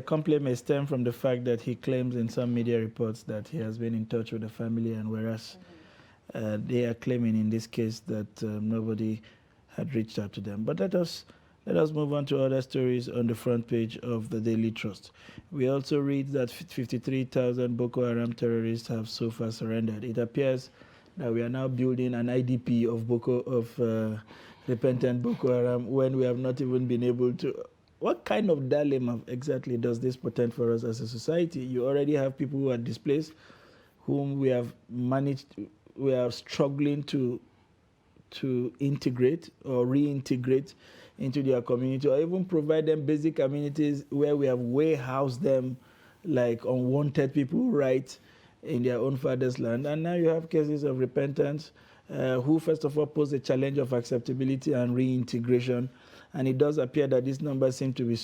complaint may stem from the fact that he claims in some media reports that he has been in touch with the family, and whereas they are claiming in this case that nobody had reached out to them. But let us move on to other stories on the front page of the Daily Trust. We also read that 53,000 Boko Haram terrorists have so far surrendered. It appears that we are now building an IDP of repentant Boko Haram when we have not even been able to. What kind of dilemma exactly does this portend for us as a society? You already have people who are displaced, whom we are struggling to integrate or reintegrate into their community, or even provide them basic amenities where we have warehoused them like unwanted people right in their own father's land. And now you have cases of repentance who first of all pose a challenge of acceptability and reintegration, And it does appear that these numbers seem to be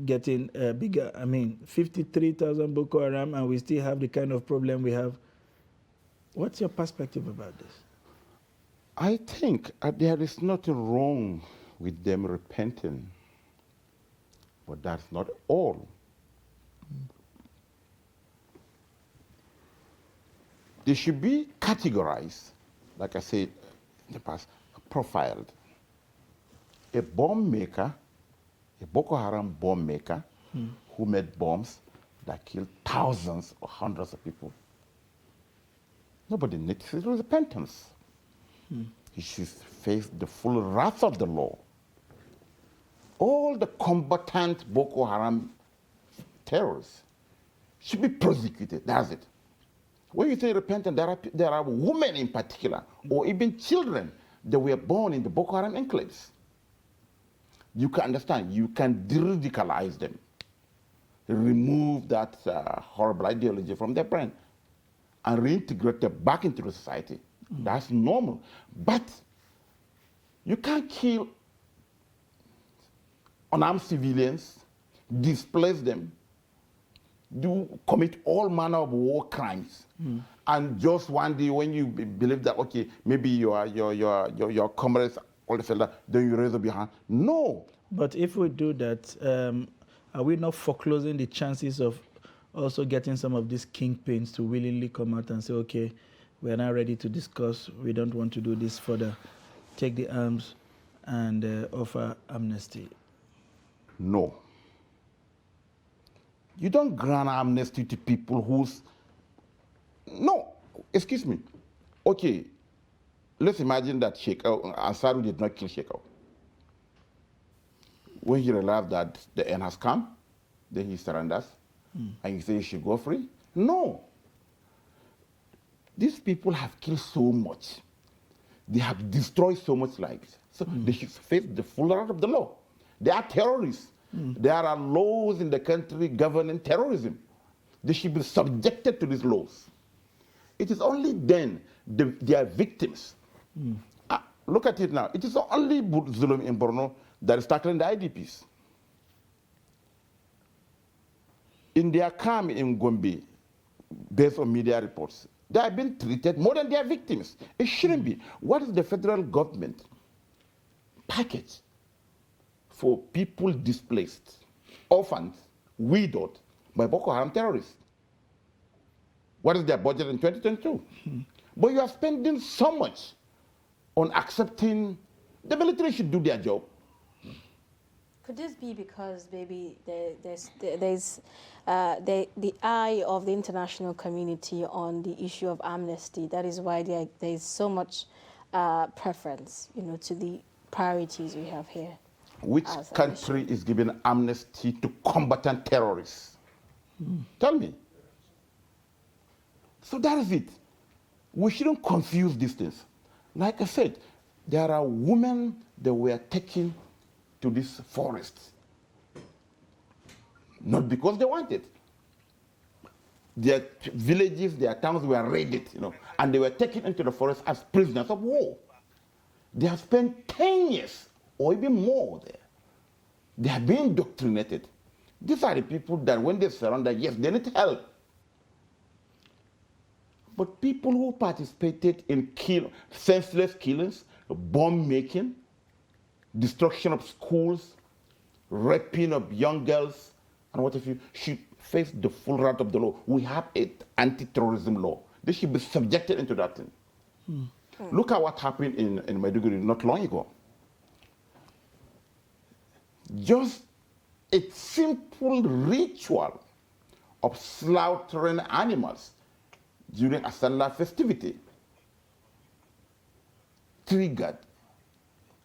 getting bigger. I mean, 53,000 Boko Haram, and we still have the kind of problem we have. What's your perspective about this? I think there is nothing wrong with them repenting, but that's not all. They should be categorized, like I said in the past, profiled. A bomb maker, a Boko Haram bomb maker, who made bombs that killed thousands or hundreds of people. Nobody needs his repentance. He should face the full wrath of the law. All the combatant Boko Haram terrorists should be prosecuted. That's it. When you say repentant, there are women in particular, or even children that were born in the Boko Haram enclaves. You can understand, you can de-radicalize them, remove that horrible ideology from their brain, and reintegrate them back into the society. That's normal. But you can't kill unarmed civilians, displace them, commit all manner of war crimes, and just one day when you believe that, okay, maybe your comrades, all the fella, then you raise up your hand. No. But if we do that, are we not foreclosing the chances of also getting some of these kingpins to willingly come out and say, okay, we're now ready to discuss, we don't want to do this further, take the arms and offer amnesty? No. You don't grant amnesty to people who's... No, excuse me. Okay, let's imagine that Ansaru did not kill Sheikh. When he realized that the end has come, then he surrenders, and you say he should go free? No. These people have killed so much. They have destroyed so much lives. So they should face the full wrath of the law. They are terrorists. There are laws in the country governing terrorism. They should be subjected to these laws. It is only then they are victims. Look at it now. It is only Zulum in Borno that is tackling the IDPs. In their camp in Gombe, based on media reports, they have been treated more than their victims. It shouldn't be. What is the federal government package for people displaced, orphans, widowed by Boko Haram terrorists? What is their budget in 2022? But you are spending so much on accepting the military should do their job. Could this be because maybe there's the eye of the international community on the issue of amnesty? That is why there is so much preference, to the priorities we have here. Which country is giving amnesty to combatant terrorists? Tell me. So that is it. We shouldn't confuse these things. Like I said, there are women that were taken to this forest, not because they wanted. Their villages, their towns were raided, and they were taken into the forest as prisoners of war. They have spent 10 years or even more there. They have been indoctrinated. These are the people that when they surrender, yes, they need help. But people who participated in senseless killings, bomb making, destruction of schools, raping of young girls, and what have you, should face the full wrath of the law. We have an anti-terrorism law. They should be subjected into that thing. Look at what happened in Maiduguri not long ago. Just a simple ritual of slaughtering animals during a Salah festivity triggered,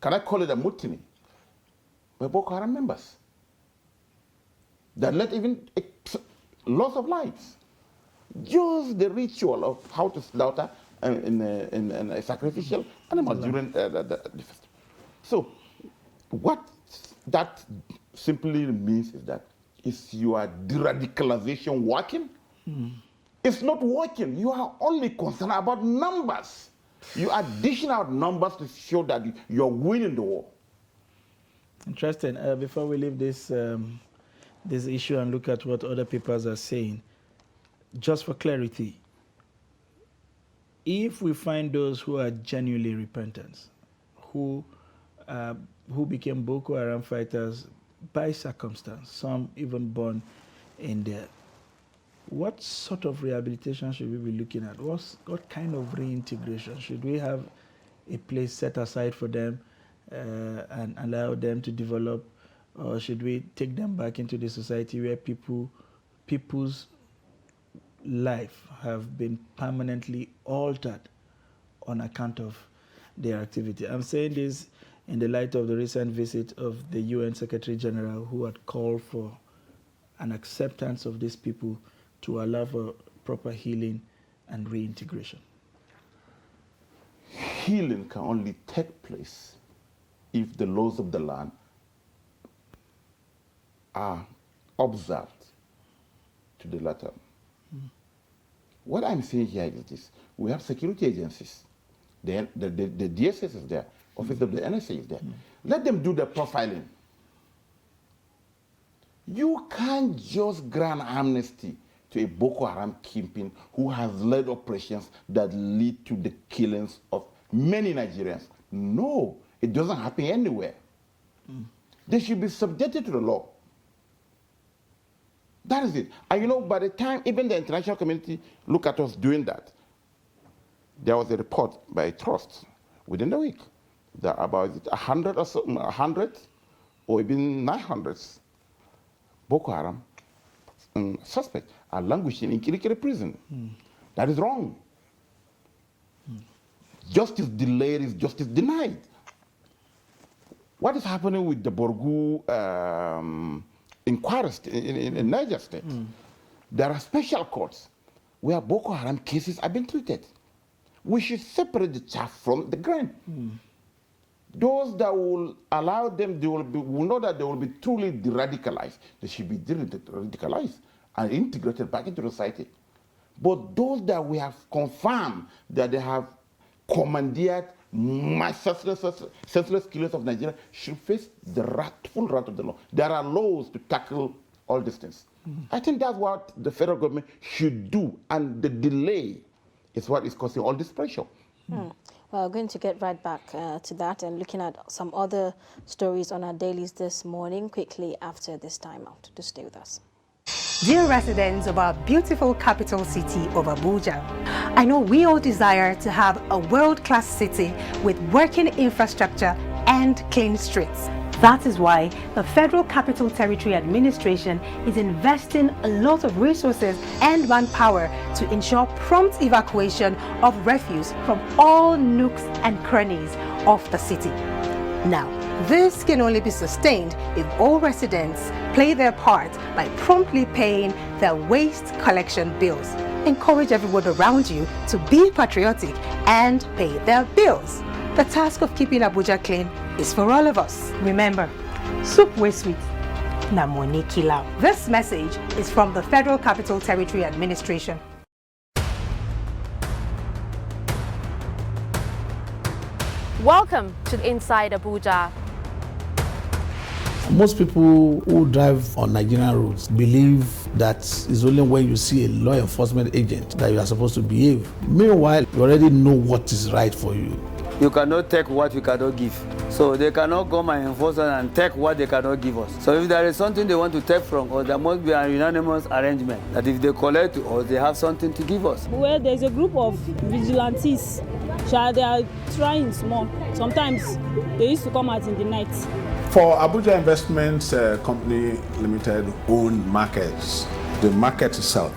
can I call it a mutiny, by Boko Haram members that led even loss of lives. Just the ritual of how to slaughter in a sacrificial animal during the festival. So what that simply means is that is your de-radicalization working? It's not working. You are only concerned about numbers. You are dishing out numbers to show that you are winning the war. Interesting. Before we leave this this issue and look at what other papers are saying, just for clarity, if we find those who are genuinely repentant, who became Boko Haram fighters by circumstance, some even born in there, what sort of rehabilitation should we be looking at? What kind of reintegration? Should we have a place set aside for them and allow them to develop, or should we take them back into the society where people's life have been permanently altered on account of their activity? I'm saying this in the light of the recent visit of the UN Secretary General, who had called for an acceptance of these people to allow for proper healing and reintegration. Healing can only take place if the laws of the land are observed to the letter. What I'm saying here is this. We have security agencies. The DSS is there. Office of the NSA is there. Let them do the profiling. You can't just grant amnesty to a Boko Haram kingpin who has led operations that lead to the killings of many Nigerians. No, it doesn't happen anywhere. They should be subjected to the law. That is it. And you know, by the time even the international community look at us doing that, there was a report by a trust within the week that about 100 or so, 100 or even 900 Boko Haram suspects are languishing in Kirikiri prison. That is wrong. Justice delayed is justice denied. What is happening with the Borgu inquiry in Niger State? There are special courts where Boko Haram cases have been treated. We should separate the chaff from the grain. Those that will allow them, will know that they will be truly de-radicalized. They should be de-radicalized and integrated back into society. But those that we have confirmed that they have commandeered senseless killers of Nigeria should face the full wrath of the law. There are laws to tackle all these things. I think that's what the federal government should do, and the delay is what is causing all this pressure. Well, we're going to get right back to that and looking at some other stories on our dailies this morning quickly after this time out. Do stay with us. Dear residents of our beautiful capital city of Abuja, I know we all desire to have a world-class city with working infrastructure and clean streets. That is why the Federal Capital Territory Administration is investing a lot of resources and manpower to ensure prompt evacuation of refuse from all nooks and crannies of the city. Now, this can only be sustained if all residents play their part by promptly paying their waste collection bills. Encourage everyone around you to be patriotic and pay their bills. The task of keeping Abuja clean is for all of us. Remember, soup way sweet, na money kill out. This message is from the Federal Capital Territory Administration. Welcome to Inside Abuja. Most people who drive on Nigerian roads believe that it's only when you see a law enforcement agent that you are supposed to behave. Meanwhile, you already know what is right for you. You cannot take what you cannot give. So they cannot come and enforce and take what they cannot give us. So if there is something they want to take from us, there must be a unanimous arrangement that if they collect to us, they have something to give us. Well, there's a group of vigilantes. They are trying small. Sometimes they used to come out in the night. For Abuja Investments Company Limited owned markets, the market itself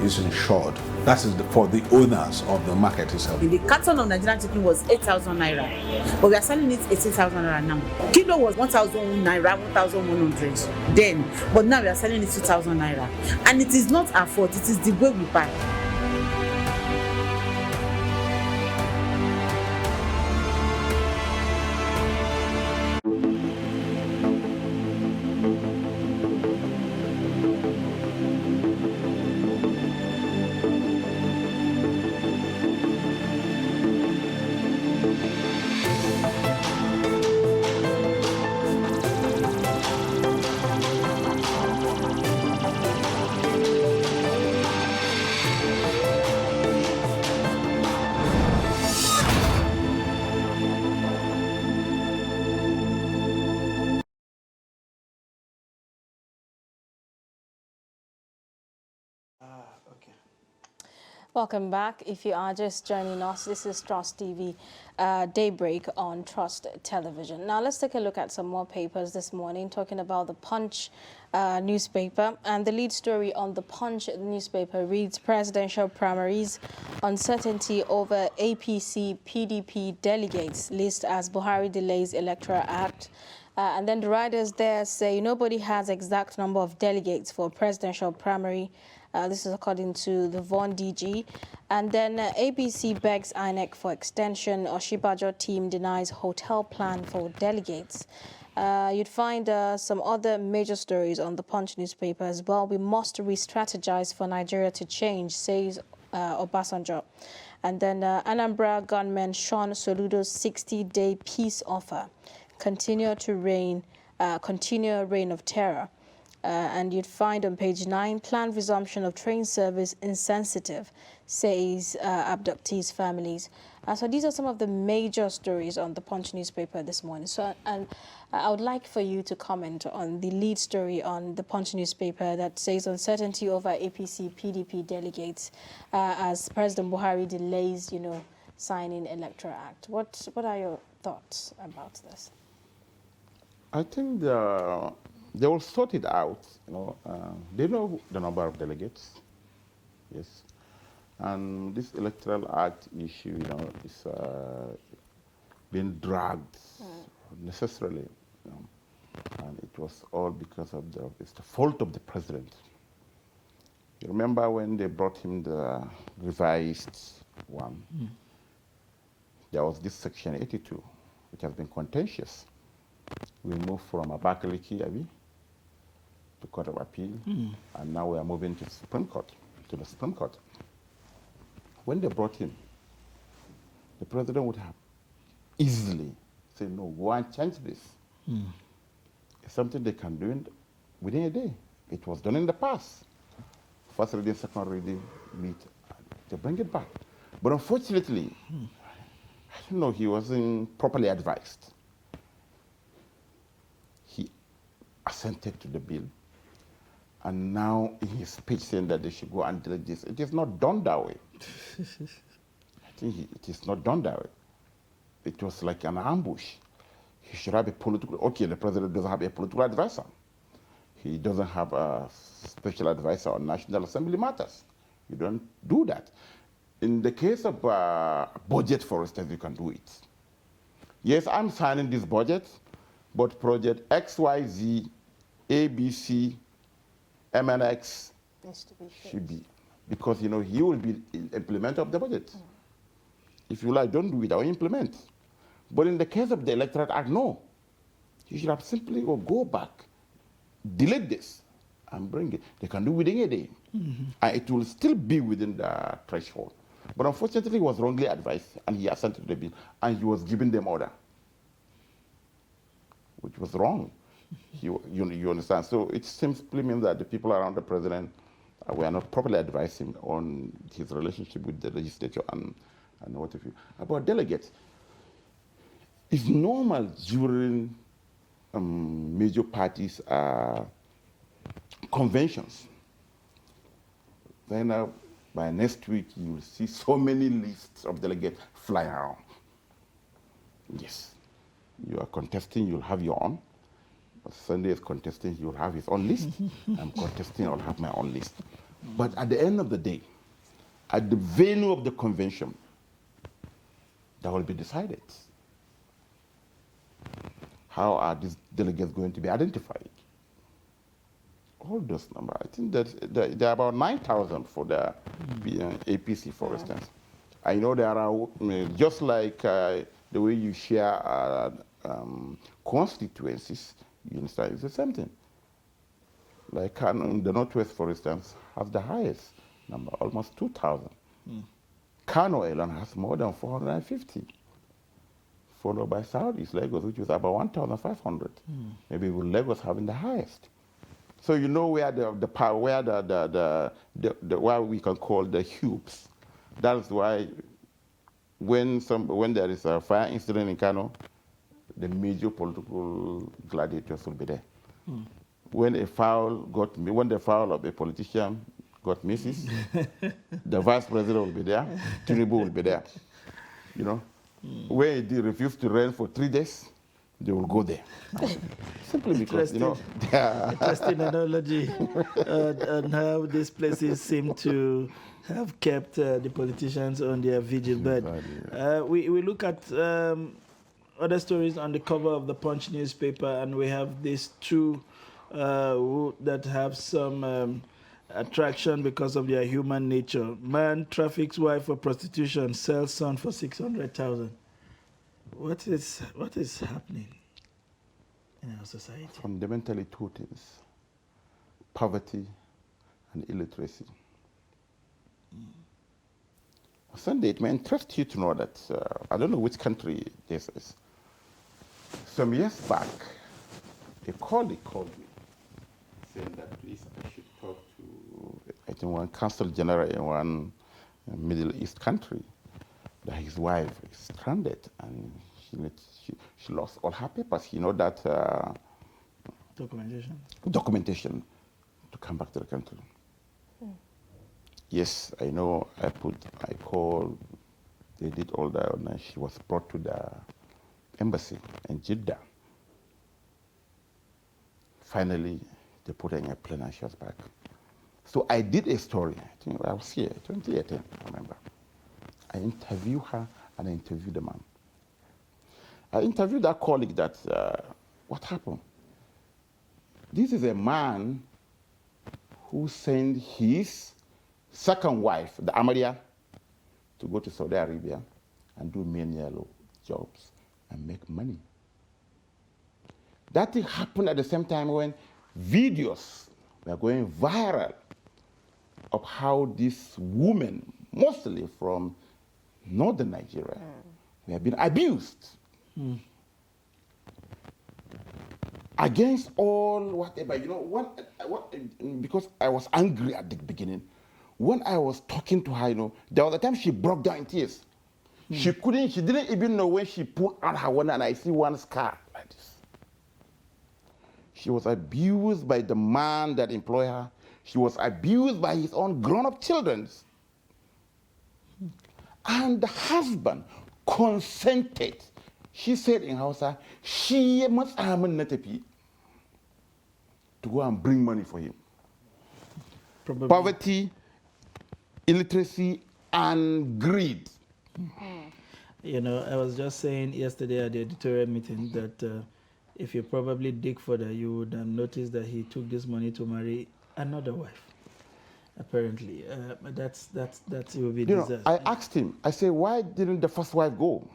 is insured. That is for the owners of the market itself. The carton of Nigerian chicken was 8,000 naira, but we are selling it 18,000 naira now. Kilo was 1,000 naira, 1,100 then, but now we are selling it 2,000 naira. And it is not our fault, it is the way we buy. Welcome back. If you are just joining us, this is Trust TV Daybreak on Trust Television. Now let's take a look at some more papers this morning, talking about the Punch newspaper. And the lead story on the Punch newspaper reads: Presidential primaries, uncertainty over APC PDP delegates list as Buhari delays Electoral Act. And then the writers there say nobody has exact number of delegates for presidential primary. This is according to the Von DG. And then ABC begs INEC for extension. Oshibajo team denies hotel plan for delegates. You'd find some other major stories on the Punch newspaper as well. We must re-strategize for Nigeria to change, says Obasanjo. And then Anambra gunman Sean Soludo's 60-day peace offer. Continue reign of terror. And you'd find on page 9, planned resumption of train service insensitive, says abductees' families. So these are some of the major stories on the Punch newspaper this morning. So, and I would like for you to comment on the lead story on the Punch newspaper that says uncertainty over APC PDP delegates as President Buhari delays, signing Electoral Act. What are your thoughts about this? I think they will sort it out. They know the number of delegates. Yes, and this Electoral Act issue, is being dragged necessarily, and it was all because of it's the fault of the president. You remember when they brought him the revised one? There was this Section 82, which has been contentious. We moved from Abakaliki, to Court of Appeal, and now we are moving to the Supreme Court. When they brought him, the president would have easily said, no, go and change this. It's something they can do within a day. It was done in the past. First reading, second reading, meet, to bring it back. But unfortunately, I don't know, he wasn't properly advised. He assented to the bill, and now in his speech saying that they should go and delete this. It is not done that way. I think it is not done that way. It was like an ambush. He should have a political, okay, the president doesn't have a political advisor. He doesn't have a special advisor on National Assembly matters. You don't do that. In the case of budget, for instance, you can do it. Yes, I'm signing this budget, but project XYZ, ABC, MNX should be, because he will be implementer of the budget. If you like, don't do it, I'll implement. But in the case of the Electoral Act, no. You should have simply go back, delete this, and bring it. They can do it within a day. And it will still be within the threshold. But unfortunately, he was wrongly advised, and he assented to the bill, and he was giving them order, which was wrong. You understand? So it simply means that the people around the president were not properly advising him on his relationship with the legislature and what have you. About delegates, it's normal during major parties conventions. Then by next week, you will see so many lists of delegates flying around. Yes, you are contesting, you'll have your own. Sunday is contesting, you'll have his own list. I'm contesting, I'll have my own list. But at the end of the day, at the venue of the convention, that will be decided. How are these delegates going to be identified? All those numbers, I think that there are about 9,000 for the APC, for instance. I know there are, just like the way you share constituencies, you understand, it's the same thing. Like Kano, the Northwest, for instance, has the highest number, almost 2,000. Kano alone has more than 450, followed by Southeast Lagos, which is about 1,500. Maybe with Lagos having the highest. So you know where the power, where what we can call the hubs. That's why when there is a fire incident in Kano, the major political gladiators will be there. When the foul of a politician got Mrs. The vice president will be there. Tinubu will be there. You know, where they refuse to rent for 3 days, they will go there. Simply because, you know, interesting analogy on how these places seem to have kept the politicians on their vigil. But we look at other stories on the cover of the Punch newspaper, and we have these two that have some attraction because of their human nature. Man traffics wife for prostitution, sells son for 600,000. What is happening in our society? Fundamentally two things: poverty and illiteracy. Sunday, it may interest you to know that, I don't know which country this is. Some years back, a colleague called me saying that please I should talk to, I think, one consul general in one Middle East country, that his wife is stranded and she lost all her papers. You know that documentation to come back to the country. Yes, I know. I called. They did all that, and she was brought to the embassy in Jeddah. Finally, they put her in a plane and she was back. So I did a story. I think I was here, 2018, I remember. I interviewed her and I interviewed the man. I interviewed that colleague that, what happened? This is a man who sent his second wife, the Amaria, to go to Saudi Arabia and do menial jobs and make money. That thing happened at the same time when videos were going viral of how these women, mostly from northern Nigeria, were being abused. Against all whatever, you know, because I was angry at the beginning. When I was talking to her, you know, there was a time she broke down in tears. She didn't even know when she pulled out her one, and I see one scar like this. She was abused by the man that employed her. She was abused by his own grown-up children. And the husband consented. She said in Hausa, she must have to go and bring money for him. Probably. Poverty, illiteracy, and greed. You know, I was just saying yesterday at the editorial meeting that if you probably dig further, you would notice that he took this money to marry another wife. Apparently, that's will be. You know, I asked him. I said, why didn't the first wife go?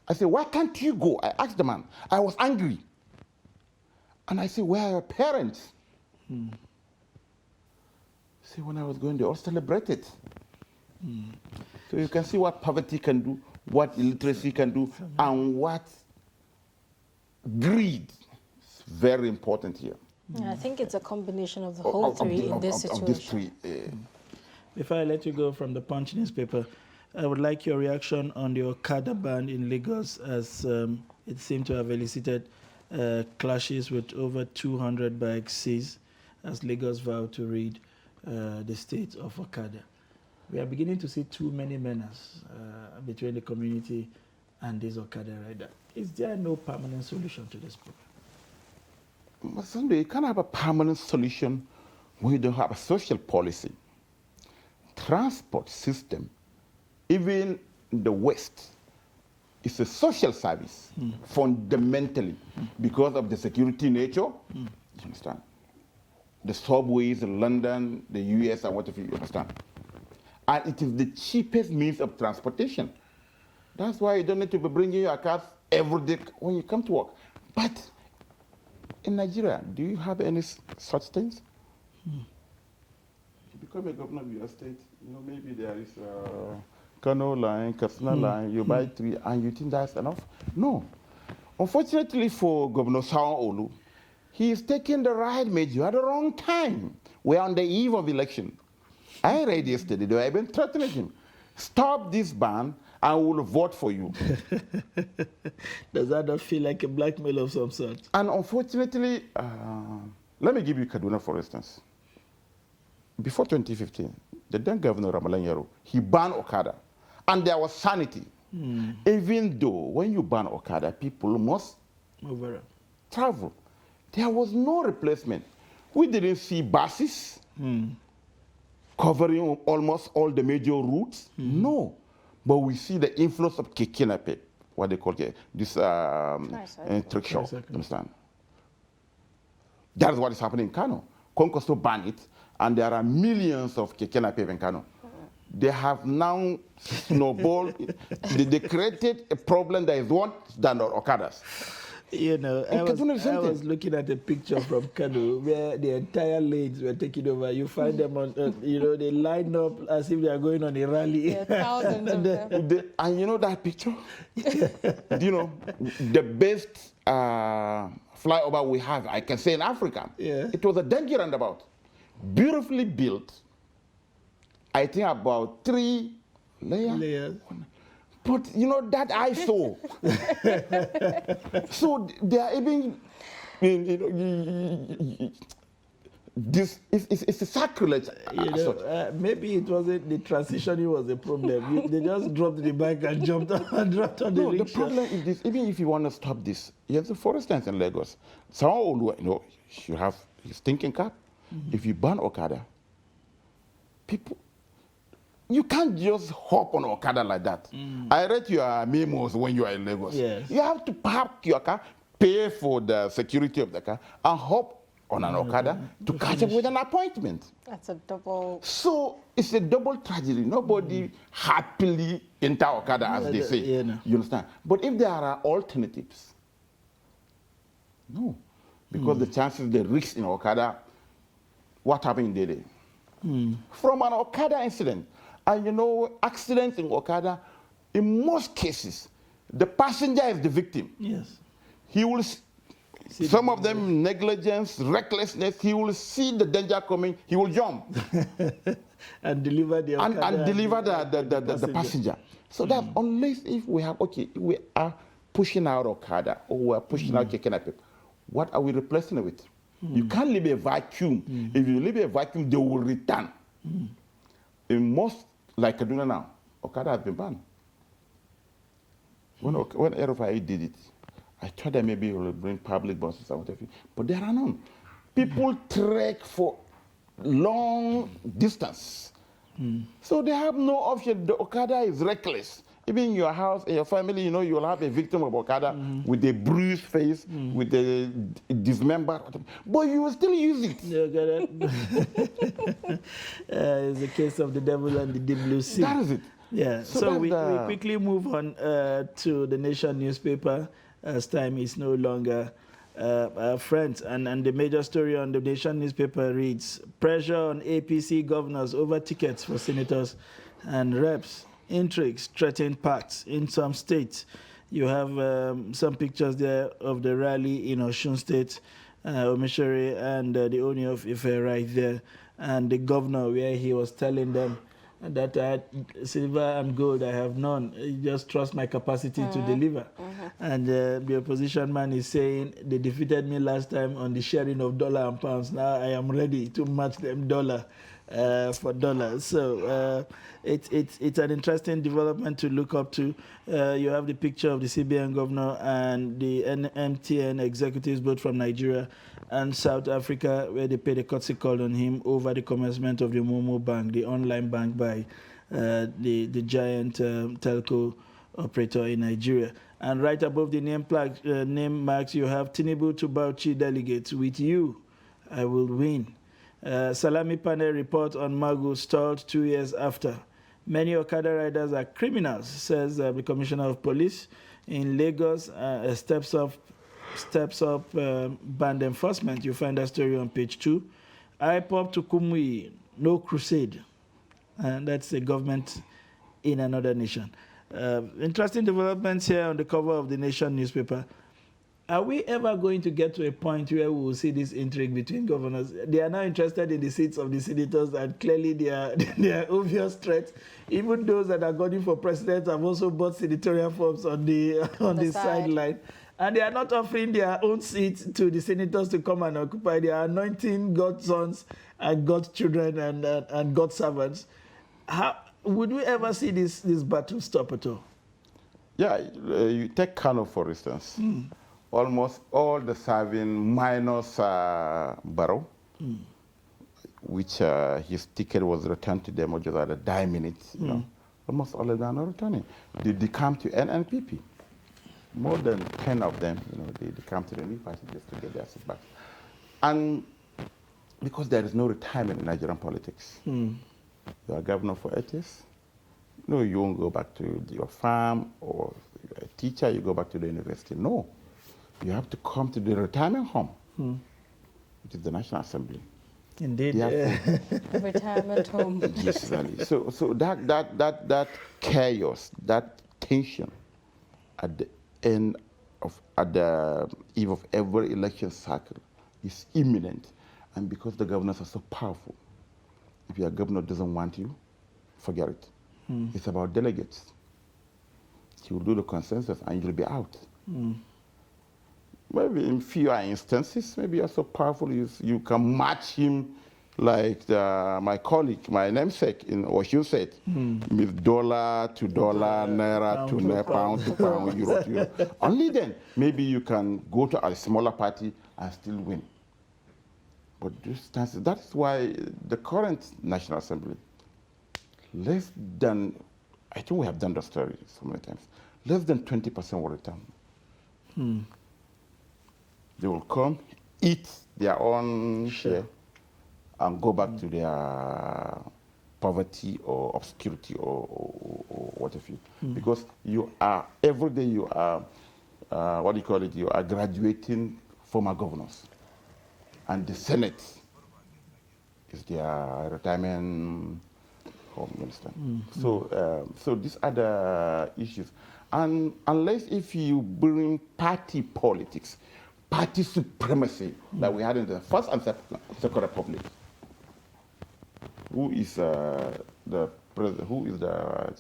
I said, why can't you go? I asked the man. I was angry, and I said, where are your parents? See, when I was going, they all celebrated. So you can see what poverty can do, what illiteracy can do, and what greed is very important here. Yeah, I think it's a combination of the whole three in this situation. Before I let you go from the Punch newspaper, I would like your reaction on the Okada ban in Lagos, as it seemed to have elicited clashes with over 200 bikes seized as Lagos vowed to rid the state of Okada. We are beginning to see too many menace between the community and this Okada rider. Is there no permanent solution to this problem? But Sunday, you can't have a permanent solution when you don't have a social policy. Transport system, even in the West, is a social service, fundamentally, because of the security nature. You understand? The subways in London, the US, and whatever, you understand? And it is the cheapest means of transportation. That's why you don't need to be bringing your cars every day when you come to work. But in Nigeria, do you have any such things? You become a governor of your state, you know, maybe there is a Kano line, Katsina line, you buy 3, and you think that's enough? No. Unfortunately for Governor Sanwo-Olu, he is taking the right measure at the wrong time. We're on the eve of election. I read yesterday, they were even threatening him. Stop this ban, I will vote for you. Does that not feel like a blackmail of some sort? And unfortunately, let me give you Kaduna, for instance. before 2015, the then governor, Ramalan Yaro, he banned Okada. And there was sanity. Even though when you ban Okada, people must travel. There was no replacement. We didn't see buses covering almost all the major routes. No. But we see the influence of Kekinape, what they call it, this trickshaw. Understand? That is what is happening in Kano. Concosto banned it, and there are millions of Kekinape in Kano. They have now snowballed. They created a problem that is worse than Okadas. You know, I was looking at a picture from Kano where the entire lanes were taken over. You find them on, you know, they line up as if they are going on a rally. Yeah, thousands of them. And you know that picture? You know, the best flyover we have, I can say in Africa. Yeah. It was a Dengi roundabout. Beautifully built. I think about 3 layers. But you know that I saw. So they are even, you know, this it's a sacrilege. You know, maybe it wasn't the transitioning was a problem. They just dropped the bike and jumped on and dropped on the rickshaw. The problem is this. Even if you want to stop this, for instance, in Lagos, someone you know, you have his thinking cap. If you ban Okada, people. You can't just hop on Okada like that. I read your memos when you are in Lagos. Yes. You have to park your car, pay for the security of the car, and hop on an Okada to catch up with an appointment. That's a double. So it's a double tragedy. Nobody happily enter Okada, as they say. Yeah, no. You understand? But if there are alternatives, no. Because the chances, the risks in Okada, what happened in Delhi? From an Okada incident. And you know, accidents in Okada, in most cases, the passenger is the victim. Yes. He will, some of them negligence, recklessness, he will see the danger coming, he will jump. And deliver the Okada and deliver the passenger. So that unless if we have, okay, we are pushing out Okada or we are pushing out Kekena, what are we replacing it with? You can't leave a vacuum. If you leave a vacuum, they will return. In most, like Kaduna now, Okada has been banned. When RFI did it, I thought that maybe it will bring public buses or whatever, but there are none. People trek for long distance. So they have no option. The Okada is reckless. Even in your house, in your family, you know, you'll have a victim of Okada with a bruised face, with a dismembered, but you will still use it. It's a case of the devil and the deep blue sea. That is it. Yeah. So we quickly move on to the Nation newspaper as time is no longer friends. And the major story on the Nation newspaper reads, pressure on APC governors over tickets for senators and reps. Intrigues threaten paths in some states. You have some pictures there of the rally in Osun State, Omishore and the Oni of Ife right there, and the governor where he was telling them that silver and gold I have none. You just trust my capacity to deliver. And the opposition man is saying they defeated me last time on the sharing of dollar and pounds. Now I am ready to match them dollar for dollars. So it's an interesting development to look up to. You have the picture of the CBN governor and the MTN executives, both from Nigeria and South Africa, where they paid a courtesy call on him over the commencement of the Momo Bank, the online bank by the giant telco operator in Nigeria. And right above the name marks, you have Tinubu to Bauchi delegates. With you, I will win. Salami panel report on Magu stalled 2 years after. Many Okada riders are criminals, says the Commissioner of Police. In Lagos, steps up band enforcement. You find that story on page 2. IPOP to Kumui, no crusade. And that's the government in another nation. Interesting developments here on the cover of the Nation newspaper. Are we ever going to get to a point where we will see this intrigue between governors? They are now interested in the seats of the senators, and clearly they are obvious threats. Even those that are going for president have also bought senatorial forms on the sideline. And they are not offering their own seats to the senators to come and occupy. They are anointing God's sons and God's children and God's servants. How would we ever see this battle stop at all? Yeah, you take Kano, for instance. Almost all the serving minus Barrow, which his ticket was returned to them just at a dime minute. You know, almost all of them are not returning. They come to NNPP. More than 10 of them, you know, they come to the new party just to get their seat back. And because there is no retirement in Nigerian politics, you are governor for 8 years. No, you won't go back to your farm, or you're a teacher, you go back to the university. No, you have to come to the retirement home, which is the National Assembly. Indeed. Retirement home. Yes, really. So that chaos, that tension at the end of, at the eve of every election cycle is imminent. And because the governors are so powerful, if your governor doesn't want you, forget it. It's about delegates. He will do the consensus and you'll be out. Maybe in fewer instances, maybe you're so powerful you can match him like my colleague, my namesake in Oshun said, with dollar to dollar, naira to naira, pound to pound, euro to euro. Only then, maybe you can go to a smaller party and still win. But that is why the current National Assembly, less than, I think we have done the story so many times, less than 20% will return. They will come, eat their own share, and go back to their poverty or obscurity or what have you. Because you are, every day you are, what do you call it, you are graduating former governors. And the Senate is their retirement home, you understand? So these are the issues. And unless if you bring party politics, party supremacy that we had in the First and Second Republic, who is the president, who is the,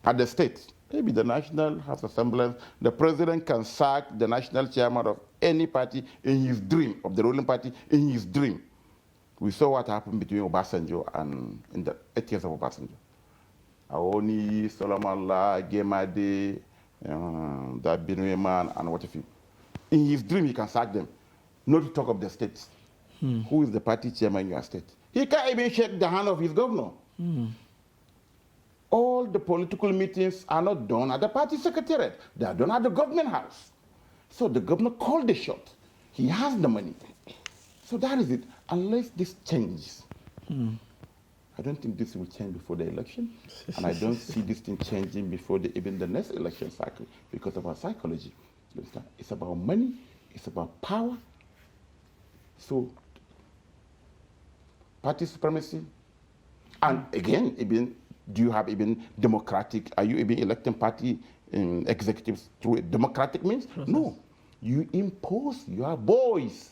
at the state, maybe the National House of Assembly, the president can sack the national chairman of any party in his dream, of the ruling party in his dream. We saw what happened between Obasanjo and in the 8 years of Obasanjo. Aoni, Solomon La, Gemade, that Benue man, and what have you. In his dream, he can sack them. Not to talk of the states. Who is the party chairman in your state? He can't even shake the hand of his governor. All the political meetings are not done at the party secretariat. They are done at the government house. So the governor called the shot. He has the money. So that is it. Unless this changes, I don't think this will change before the election. And I don't see this thing changing before even the next election cycle because of our psychology. It's about money. It's about power. So party supremacy. And again, even, do you have even democratic, are you even electing party executives through a democratic means? No. You impose your boys.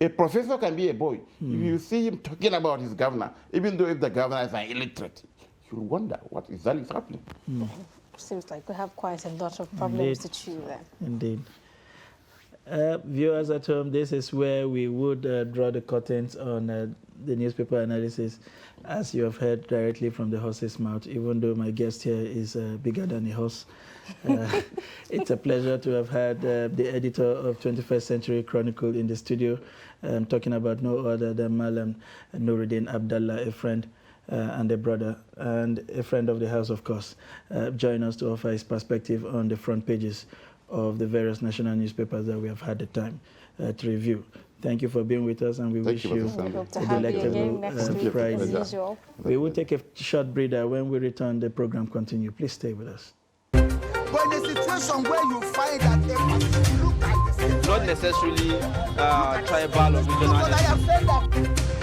A professor can be a boy. If you see him talking about his governor, even though if the governor is an illiterate, you'll wonder what exactly is happening. Seems like we have quite a lot of problems to chew there. Indeed. Viewers at home, this is where we would draw the curtains on the newspaper analysis, as you have heard directly from the horse's mouth, even though my guest here is bigger than a horse. It's a pleasure to have had the editor of 21st Century Chronicle in the studio, talking about no other than Malam Nuruddin Abdallah, a friend and a brother, and a friend of the house, of course. Join us to offer his perspective on the front pages of the various national newspapers that we have had the time to review. Thank you for being with us, and we wish you a delectable Friday. We will take a short breather. When we return, the program continue. Please stay with us. But in a situation where you find that look at the not necessarily tribal or regional. I have said that